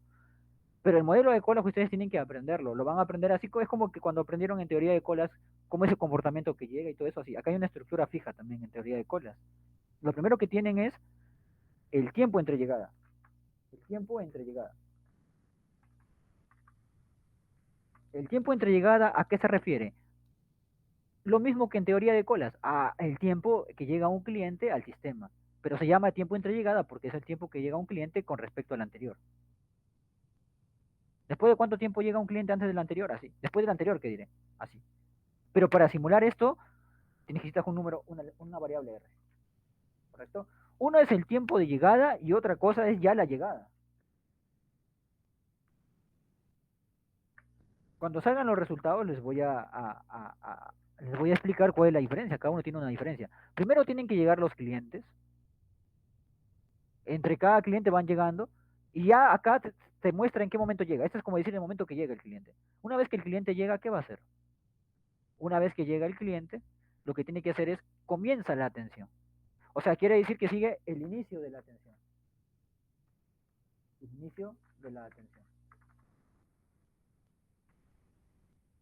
Pero el modelo de colas ustedes tienen que aprenderlo. Lo van a aprender así. Es como que cuando aprendieron en teoría de colas, cómo es el comportamiento que llega y todo eso así. Acá hay una estructura fija también en teoría de colas. Lo primero que tienen es el tiempo entre llegada. El tiempo entre llegada. El tiempo entre llegada, ¿a qué se refiere? Lo mismo que en teoría de colas, a el tiempo que llega un cliente al sistema. Pero se llama tiempo entre llegada porque es el tiempo que llega un cliente con respecto al anterior. ¿Después de cuánto tiempo llega un cliente antes del anterior? Así. Después del anterior, ¿qué diré? Así. Pero para simular esto, necesitas un número, una variable R. ¿Correcto? Uno es el tiempo de llegada y otra cosa es ya la llegada. Cuando salgan los resultados les voy a explicar cuál es la diferencia. Cada uno tiene una diferencia. Primero tienen que llegar los clientes. Entre cada cliente van llegando y ya acá te muestra en qué momento llega. Esto es como decir el momento que llega el cliente. Una vez que el cliente llega, ¿qué va a hacer? Una vez que llega el cliente, lo que tiene que hacer es comienza la atención. O sea, quiere decir que sigue el inicio de la atención. El inicio de la atención.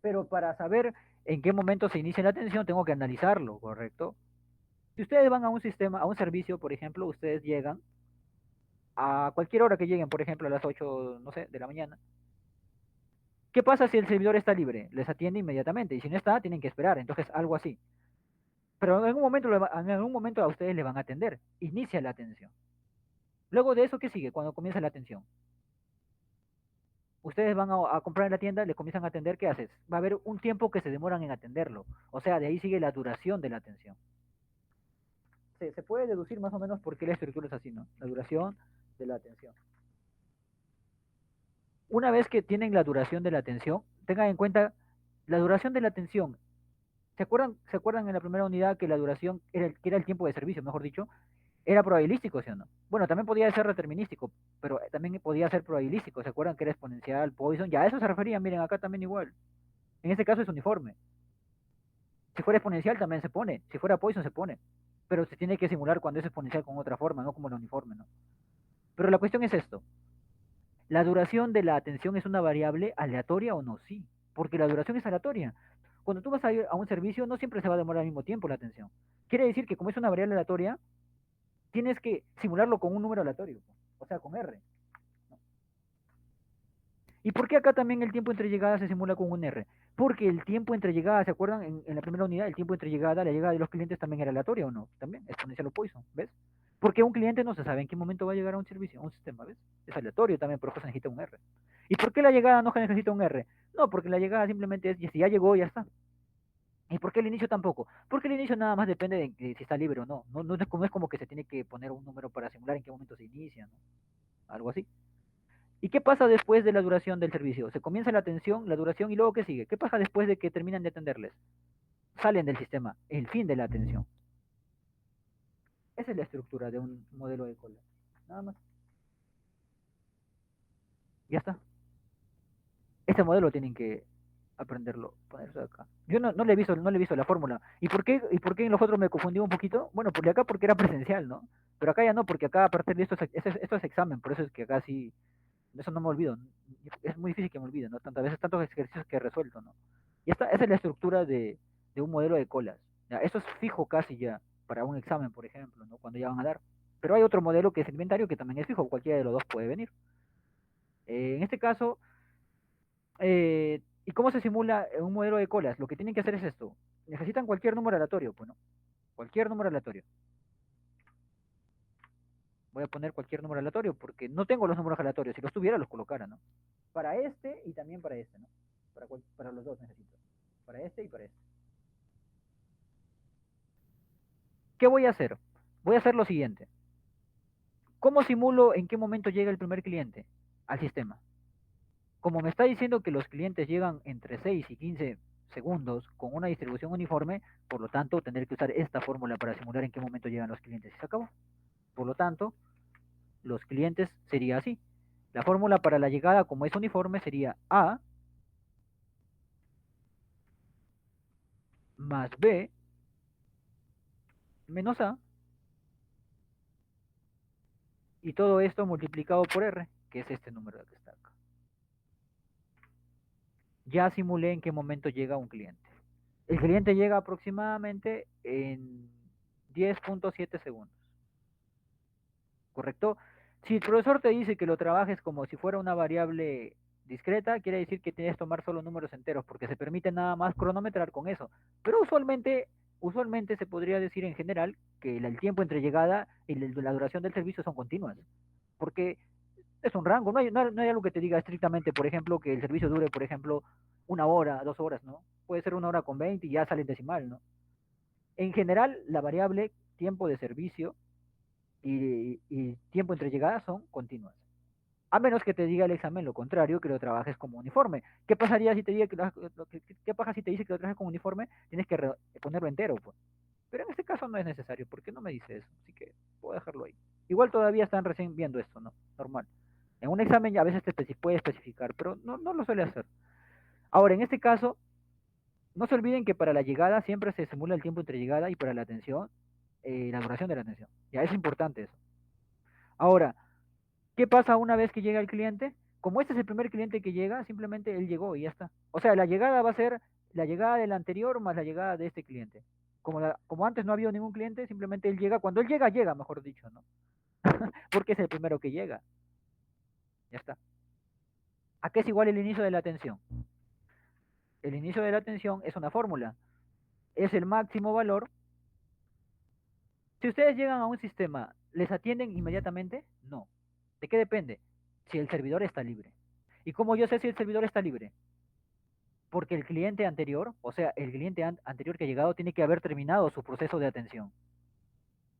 Pero para saber en qué momento se inicia la atención, tengo que analizarlo, ¿correcto? Si ustedes van a un sistema, a un servicio, por ejemplo, ustedes llegan a cualquier hora que lleguen, por ejemplo, a las 8, no sé, de la mañana. ¿Qué pasa si el servidor está libre? Les atiende inmediatamente y si no está, tienen que esperar. Entonces, algo así. Pero en algún momento a ustedes le van a atender. Inicia la atención. Luego de eso, ¿qué sigue cuando comienza la atención? Ustedes van a comprar en la tienda, le comienzan a atender, ¿qué haces? Va a haber un tiempo que se demoran en atenderlo. O sea, de ahí sigue la duración de la atención. Se puede deducir más o menos por qué la estructura es así, ¿no? La duración de la atención. Una vez que tienen la duración de la atención, tengan en cuenta la duración de la atención. ¿Se acuerdan en la primera unidad que la duración que era el tiempo de servicio, mejor dicho, era probabilístico, ¿sí o no? Bueno, también podía ser determinístico, pero también podía ser probabilístico. ¿Se acuerdan que era exponencial, Poisson? Ya a eso se refería, miren, acá también igual. En este caso es uniforme. Si fuera exponencial también se pone, si fuera Poisson se pone, pero se tiene que simular cuando es exponencial con otra forma, no como el uniforme, ¿no? Pero la cuestión es esto, ¿la duración de la atención es una variable aleatoria o no? Sí, porque la duración es aleatoria. Cuando tú vas a ir a un servicio, no siempre se va a demorar al mismo tiempo la atención. Quiere decir que como es una variable aleatoria, tienes que simularlo con un número aleatorio, o sea, con R. ¿Y por qué acá también el tiempo entre llegadas se simula con un R? Porque el tiempo entre llegadas, ¿se acuerdan? En la primera unidad, el tiempo entre llegada, la llegada de los clientes también era aleatoria o no, también, exponencial o Poisson, ¿ves? Porque un cliente no se sabe en qué momento va a llegar a un servicio, a un sistema, ¿ves? Es aleatorio también, por eso se necesita un R. ¿Y por qué la llegada no se necesita un R? No, porque la llegada simplemente es, y si ya llegó, ya está. ¿Y por qué el inicio tampoco? Porque el inicio nada más depende de si está libre o no. No es como que se tiene que poner un número para simular en qué momento se inicia, ¿no? Algo así. ¿Y qué pasa después de la duración del servicio? Se comienza la atención, la duración y luego ¿qué sigue? ¿Qué pasa después de que terminan de atenderles? Salen del sistema, el fin de la atención. Esa es la estructura de un modelo de cola. Nada más. Ya está. Este modelo tienen que aprenderlo, ponerse acá. Yo no le he visto la fórmula. ¿Y por qué en los otros me confundí un poquito? Bueno, porque acá porque era presencial, ¿no? Pero acá ya no, porque acá a partir de esto es examen, por eso es que acá sí, de eso no me olvido. Es muy difícil que me olvide, ¿no? Tantas veces, tantos ejercicios que he resuelto, ¿no? Y esa es la estructura de un modelo de colas. Ya, eso es fijo casi ya para un examen, por ejemplo, ¿no? Cuando ya van a dar. Pero hay otro modelo que es el inventario que también es fijo, cualquiera de los dos puede venir. En este caso, ¿y cómo se simula un modelo de colas? Lo que tienen que hacer es esto. Necesitan cualquier número aleatorio, pues, ¿no? Cualquier número aleatorio. Voy a poner cualquier número aleatorio porque no tengo los números aleatorios. Si los tuviera, los colocara, ¿no? Para este y también para este, ¿no? Para los dos necesito. Para este y para este. ¿Qué voy a hacer? Voy a hacer lo siguiente. ¿Cómo simulo en qué momento llega el primer cliente al sistema? Como me está diciendo que los clientes llegan entre 6 y 15 segundos con una distribución uniforme, por lo tanto, tendré que usar esta fórmula para simular en qué momento llegan los clientes. Y se acabó. Por lo tanto, los clientes sería así. La fórmula para la llegada, como es uniforme, sería A más B menos A, y todo esto multiplicado por R, que es este número que está acá. Ya simulé en qué momento llega un cliente. El cliente llega aproximadamente en 10.7 segundos, ¿correcto? Si el profesor te dice que lo trabajes como si fuera una variable discreta, quiere decir que tienes que tomar solo números enteros, porque se permite nada más cronometrar con eso. Pero usualmente se podría decir en general que el tiempo entre llegada y la duración del servicio son continuas, porque es un rango, no hay algo que te diga estrictamente, por ejemplo, que el servicio dure, por ejemplo, 1 hora, 2 horas, ¿no? Puede ser 1 hora con 20 y ya sale el decimal, ¿no? En general, la variable tiempo de servicio y tiempo entre llegadas son continuas. A menos que te diga el examen lo contrario, que lo trabajes como uniforme. ¿Qué pasaría si te diga qué pasa si te dice que lo trabajes como uniforme? Tienes que ponerlo entero, pues. Pero en este caso no es necesario, porque no me dice eso. Así que puedo dejarlo ahí. Igual todavía están recién viendo esto, ¿no? Normal. En un examen ya a veces puede especificar, pero no lo suele hacer. Ahora, en este caso, No se olviden que para la llegada siempre se simula el tiempo entre llegada y para la atención, la duración de la atención. Ya es importante eso. Ahora, ¿qué pasa una vez que llega el cliente? Como este es el primer cliente que llega, simplemente él llegó y ya está. O sea, la llegada va a ser la llegada del anterior más la llegada de este cliente. Como antes no ha habido ningún cliente, simplemente él llega. Cuando él llega, llega, mejor dicho, ¿no? Porque es el primero que llega. Ya está. ¿A qué es igual el inicio de la atención? El inicio de la atención es una fórmula. Es el máximo valor. Si ustedes llegan a un sistema, ¿les atienden inmediatamente? No. ¿De qué depende? Si el servidor está libre. ¿Y cómo yo sé si el servidor está libre? Porque el cliente anterior, o sea, el cliente anterior que ha llegado, tiene que haber terminado su proceso de atención.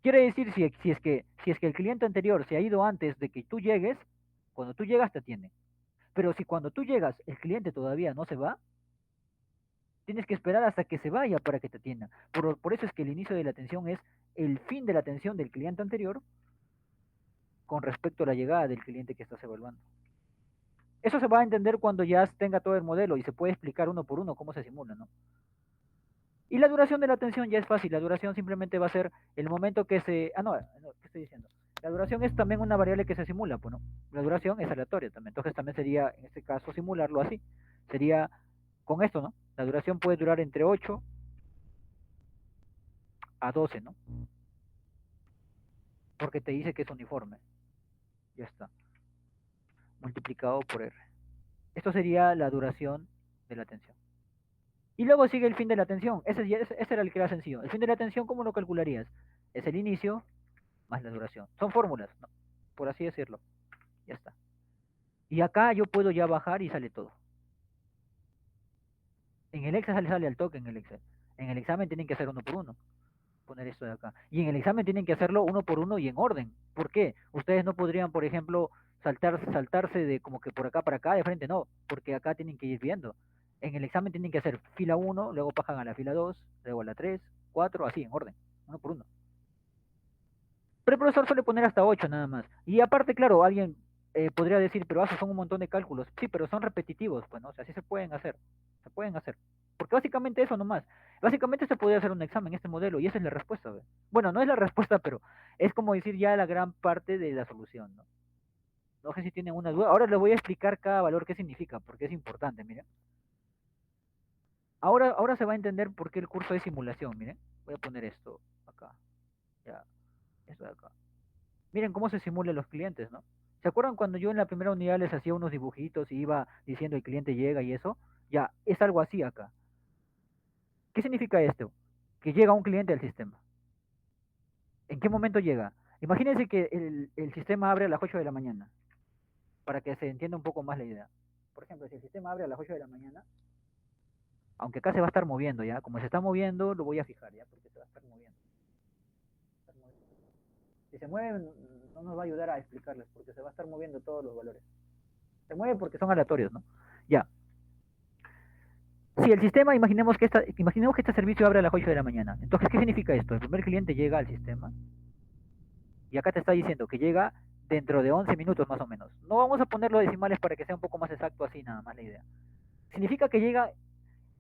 Quiere decir, si es que el cliente anterior se ha ido antes de que tú llegues, cuando tú llegas te atienden. Pero si cuando tú llegas el cliente todavía no se va, tienes que esperar hasta que se vaya para que te atienda. Por eso es que el inicio de la atención es el fin de la atención del cliente anterior con respecto a la llegada del cliente que estás evaluando. Eso se va a entender cuando ya tenga todo el modelo y se puede explicar uno por uno cómo se simula, ¿no? Y la duración de la atención ya es fácil. La duración simplemente va a ser el momento que se... Ah, no, no, ¿qué estoy diciendo? La duración es también una variable que se simula, pues, ¿no? La duración es aleatoria también. Entonces también sería, en este caso, simularlo así. Sería con esto, ¿no? La duración puede durar entre 8 a 12, ¿no? Porque te dice que es uniforme. Ya está. Multiplicado por R. Esto sería la duración de la atención. Y luego sigue el fin de la atención. Ese era el que era sencillo. El fin de la atención, ¿cómo lo calcularías? Es el inicio más la duración. Son fórmulas, ¿no? Por así decirlo. Ya está. Y acá yo puedo ya bajar y sale todo. En el Excel sale al toque en el Excel. En el examen tienen que hacer uno por uno. Poner esto de acá. Y en el examen tienen que hacerlo uno por uno y en orden. ¿Por qué? Ustedes no podrían, por ejemplo, saltarse de como que por acá para acá, de frente, no, porque acá tienen que ir viendo. En el examen tienen que hacer fila uno, luego bajan a la fila 2, luego a la 3, 4, así, en orden, uno por uno. Pero el profesor suele poner hasta 8 nada más. Y aparte, claro, alguien podría decir, pero esos son un montón de cálculos. Sí, pero son repetitivos, pues, ¿no? O sea, sí se pueden hacer. Se pueden hacer. Porque básicamente eso nomás. Básicamente se podría hacer un examen, este modelo, y esa es la respuesta, ¿ve? Bueno, no es la respuesta, pero es como decir ya la gran parte de la solución, ¿no? No sé si tienen una duda. Ahora les voy a explicar cada valor qué significa, porque es importante, miren. Ahora se va a entender por qué el curso es simulación, miren. Voy a poner esto acá. Ya, esto de acá. Miren cómo se simulan los clientes, ¿no? ¿Se acuerdan cuando yo en la primera unidad les hacía unos dibujitos y iba diciendo el cliente llega y eso? Ya, es algo así acá. ¿Qué significa esto? Que llega un cliente al sistema. ¿En qué momento llega? Imagínense que el sistema abre a las 8 de la mañana, para que se entienda un poco más la idea. Por ejemplo, si el sistema abre a las 8 de la mañana, aunque acá se va a estar moviendo, ¿ya? Como se está moviendo, lo voy a fijar, ¿ya? Porque se va a estar moviendo. Si se mueve, no nos va a ayudar a explicarles, porque se va a estar moviendo todos los valores. Se mueve porque son aleatorios, ¿no? Ya. Si el sistema, imaginemos que este servicio abre a las 8 de la mañana. Entonces, ¿qué significa esto? El primer cliente llega al sistema y acá te está diciendo que llega dentro de 11 minutos más o menos. No vamos a ponerlo decimales para que sea un poco más exacto así, nada más la idea. Significa que llega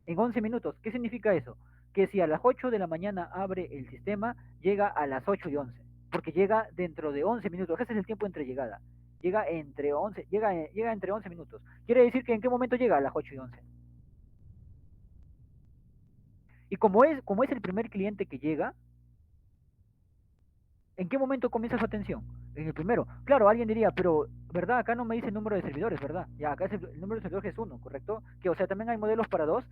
en 11 minutos. ¿Qué significa eso? Que si a las 8 de la mañana abre el sistema, llega a las 8 y 11. Porque llega dentro de 11 minutos. Ese es el tiempo entre llegada. Llega entre 11 minutos. Quiere decir que en qué momento llega a las 8 y 11. Y como es el primer cliente que llega, ¿en qué momento comienza su atención? En el primero. Claro, alguien diría, pero, ¿verdad? Acá no me dice el número de servidores, ¿verdad? Ya, acá es el número de servidores es uno, ¿correcto? Que, o sea, también hay modelos para dos.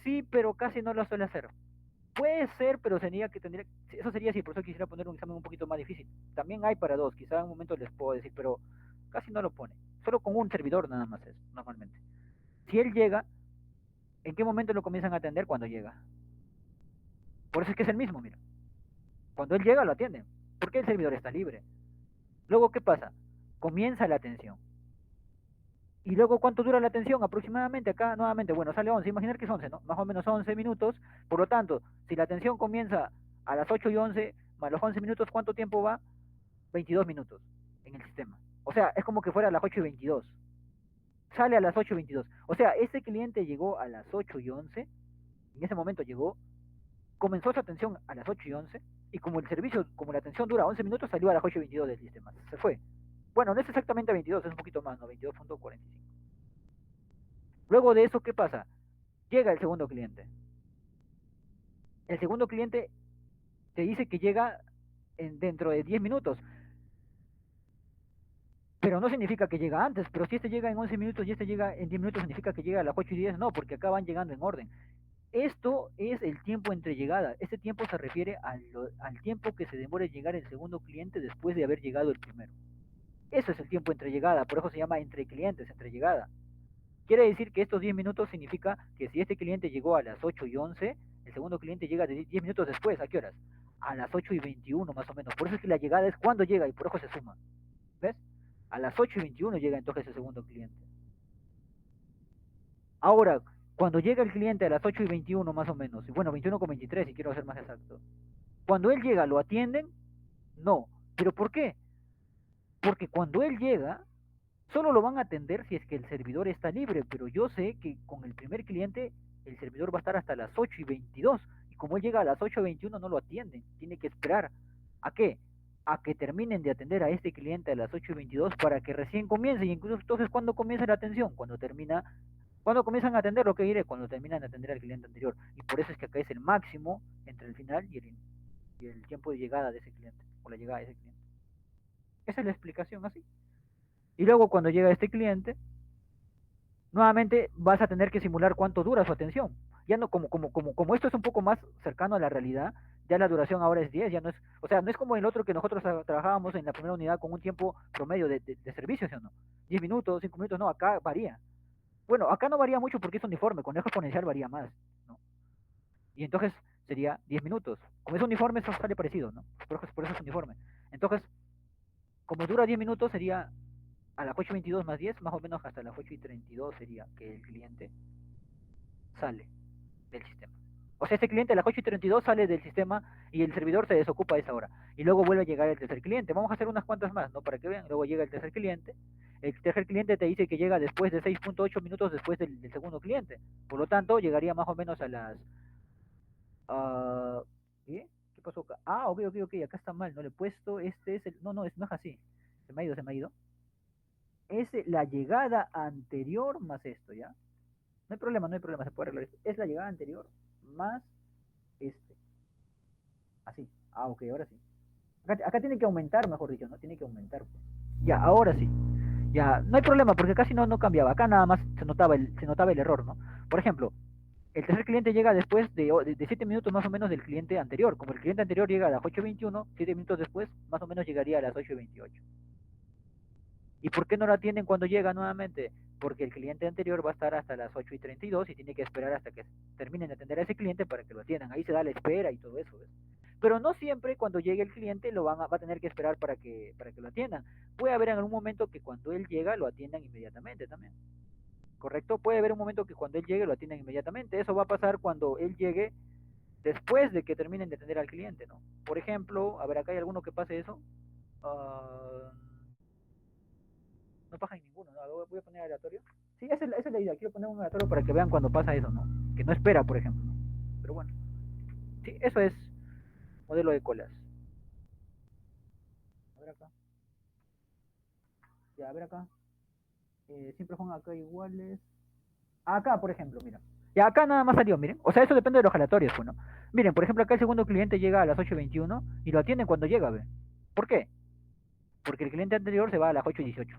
Sí, pero casi no lo suele hacer. Puede ser, pero eso sería si el profesor quisiera poner un examen un poquito más difícil. También hay para dos, quizá en un momento les puedo decir, pero casi no lo pone. Solo con un servidor nada más es, normalmente. Si él llega, ¿en qué momento lo comienzan a atender? Cuando llega. Por eso es que es el mismo, mira. Cuando él llega, lo atienden. Porque el servidor está libre. Luego, ¿qué pasa? Comienza la atención. Y luego, ¿cuánto dura la atención? Aproximadamente acá, nuevamente, bueno, sale 11, imaginar que es 11, ¿no? Más o menos 11 minutos. Por lo tanto, si la atención comienza a las 8 y 11, más los 11 minutos, ¿cuánto tiempo va? 22 minutos en el sistema. O sea, es como que fuera a las 8 y 22. Sale a las 8 y 22. O sea, ese cliente llegó a las 8 y 11 en ese momento llegó, comenzó su atención a las 8:11 y como el servicio, como la atención dura 11 minutos, salió a las 8:22 del sistema. Se fue. Bueno, no es exactamente 22, es un poquito más, ¿no? 22.45. Luego de eso, ¿qué pasa? Llega el segundo cliente. El segundo cliente te dice que llega dentro de 10 minutos, pero no significa que llega antes, pero si este llega en 11 minutos y este llega en 10 minutos, significa que llega a las 8:10, no, porque acá van llegando en orden. Esto es el tiempo entre llegada. Este tiempo se refiere al tiempo que se demora en llegar el segundo cliente después de haber llegado el primero. Eso es el tiempo entre llegada, por eso se llama entre clientes, entre llegada. Quiere decir que estos 10 minutos significa que si este cliente llegó a las 8:11, el segundo cliente llega de 10 minutos después. ¿A qué horas? A las 8:21 más o menos. Por eso es que la llegada es cuando llega y por eso se suma. ¿Ves? A las 8:21 llega entonces el segundo cliente. Ahora, cuando llega el cliente a las 8:21 más o menos, y bueno, 21:23 si quiero ser más exacto, cuando él llega, ¿lo atienden? No. ¿Pero por qué? Porque cuando él llega, solo lo van a atender si es que el servidor está libre, pero yo sé que con el primer cliente el servidor va a estar hasta las 8:22 y como él llega a las 8:21 no lo atienden, tiene que esperar. ¿A qué? A que terminen de atender a este cliente a las 8:22 para que recién comience. Y incluso entonces, ¿cuándo comienza la atención? Cuando comienzan a atender, lo que diré, cuando terminan de atender al cliente anterior. Y por eso es que acá es el máximo entre el final y el tiempo de llegada de ese cliente, o la llegada de ese cliente. Esa es la explicación así. Y luego cuando llega este cliente, nuevamente vas a tener que simular cuánto dura su atención. Ya no, como esto es un poco más cercano a la realidad, ya la duración ahora es 10, ya no es, o sea, no es como el otro que nosotros trabajábamos en la primera unidad con un tiempo promedio de servicio, ¿sí o no? 10 minutos, 5 minutos, no, acá varía. Bueno, acá no varía mucho porque es uniforme, con eje exponencial varía más, ¿no? Y entonces sería 10 minutos. Como es uniforme, eso sale parecido, ¿no? Por eso es uniforme. Entonces, como dura 10 minutos, sería a las 8:22 más 10, más o menos hasta las 8:32 sería que el cliente sale del sistema. O sea, este cliente a las 8:32 sale del sistema y el servidor se desocupa a esa hora. Y luego vuelve a llegar el tercer cliente. Vamos a hacer unas cuantas más, ¿no? Para que vean. Luego llega el tercer cliente. El tercer cliente te dice que llega después de 6.8 minutos después del segundo cliente. Por lo tanto, llegaría más o menos a las... ¿Qué? ¿Qué pasó acá? Ok, ok, ok. Acá está mal. No le he puesto. Este es el... No, no, no es así. Se me ha ido, se me ha ido. Es la llegada anterior más esto, ¿ya? No hay problema, no hay problema, se puede arreglar esto. Es la llegada anterior más este. Así. Ok, ahora sí. Acá tiene que aumentar, mejor dicho, ¿no? Tiene que aumentar. Pues. Ya, ahora sí. Ya, no hay problema, porque casi no cambiaba. Acá nada más se notaba el error, ¿no? Por ejemplo, el tercer cliente llega después de 7 minutos más o menos del cliente anterior. Como el cliente anterior llega a las 8:21, 7 minutos después, más o menos llegaría a las 8:28. ¿Y por qué no lo atienden cuando llega nuevamente? Porque el cliente anterior va a estar hasta las 8:32 y tiene que esperar hasta que terminen de atender a ese cliente para que lo atiendan. Ahí se da la espera y todo eso. ¿Ves? Pero no siempre cuando llegue el cliente va a tener que esperar para que lo atiendan. Puede haber en algún momento que cuando él llega lo atiendan inmediatamente también. ¿Correcto? Puede haber un momento que cuando él llegue lo atiendan inmediatamente. Eso va a pasar cuando él llegue después de que terminen de atender al cliente, ¿no? Por ejemplo, a ver, acá hay alguno que pase eso. Uh, no pasa en ninguno, ¿no? Voy a poner aleatorio. Sí, esa es la idea. Quiero poner un aleatorio para que vean cuando pasa eso, ¿no? Que no espera, por ejemplo. ¿No? Pero bueno. Sí, eso es modelo de colas. A ver acá. Ya, a ver acá. Siempre son acá iguales. Acá, por ejemplo, mira. Ya acá nada más salió, miren. O sea, eso depende de los aleatorios, pues, ¿no? Miren, por ejemplo, acá el segundo cliente llega a las 8:21 y lo atienden cuando llega, ¿ve? ¿Por qué? Porque el cliente anterior se va a las 8:18.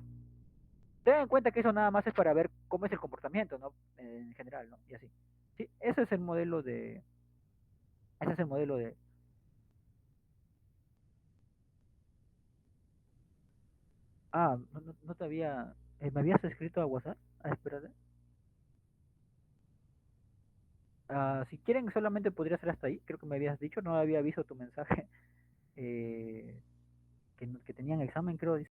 Tengan en cuenta que eso nada más es para ver cómo es el comportamiento, ¿no? En general, ¿no? Y así. Sí, ese es el modelo de. Ese es el modelo de. No te había. ¿Me habías escrito a WhatsApp? Espérate. Si quieren, solamente podría ser hasta ahí. Creo que me habías dicho. No había visto tu mensaje. Que tenían examen, creo.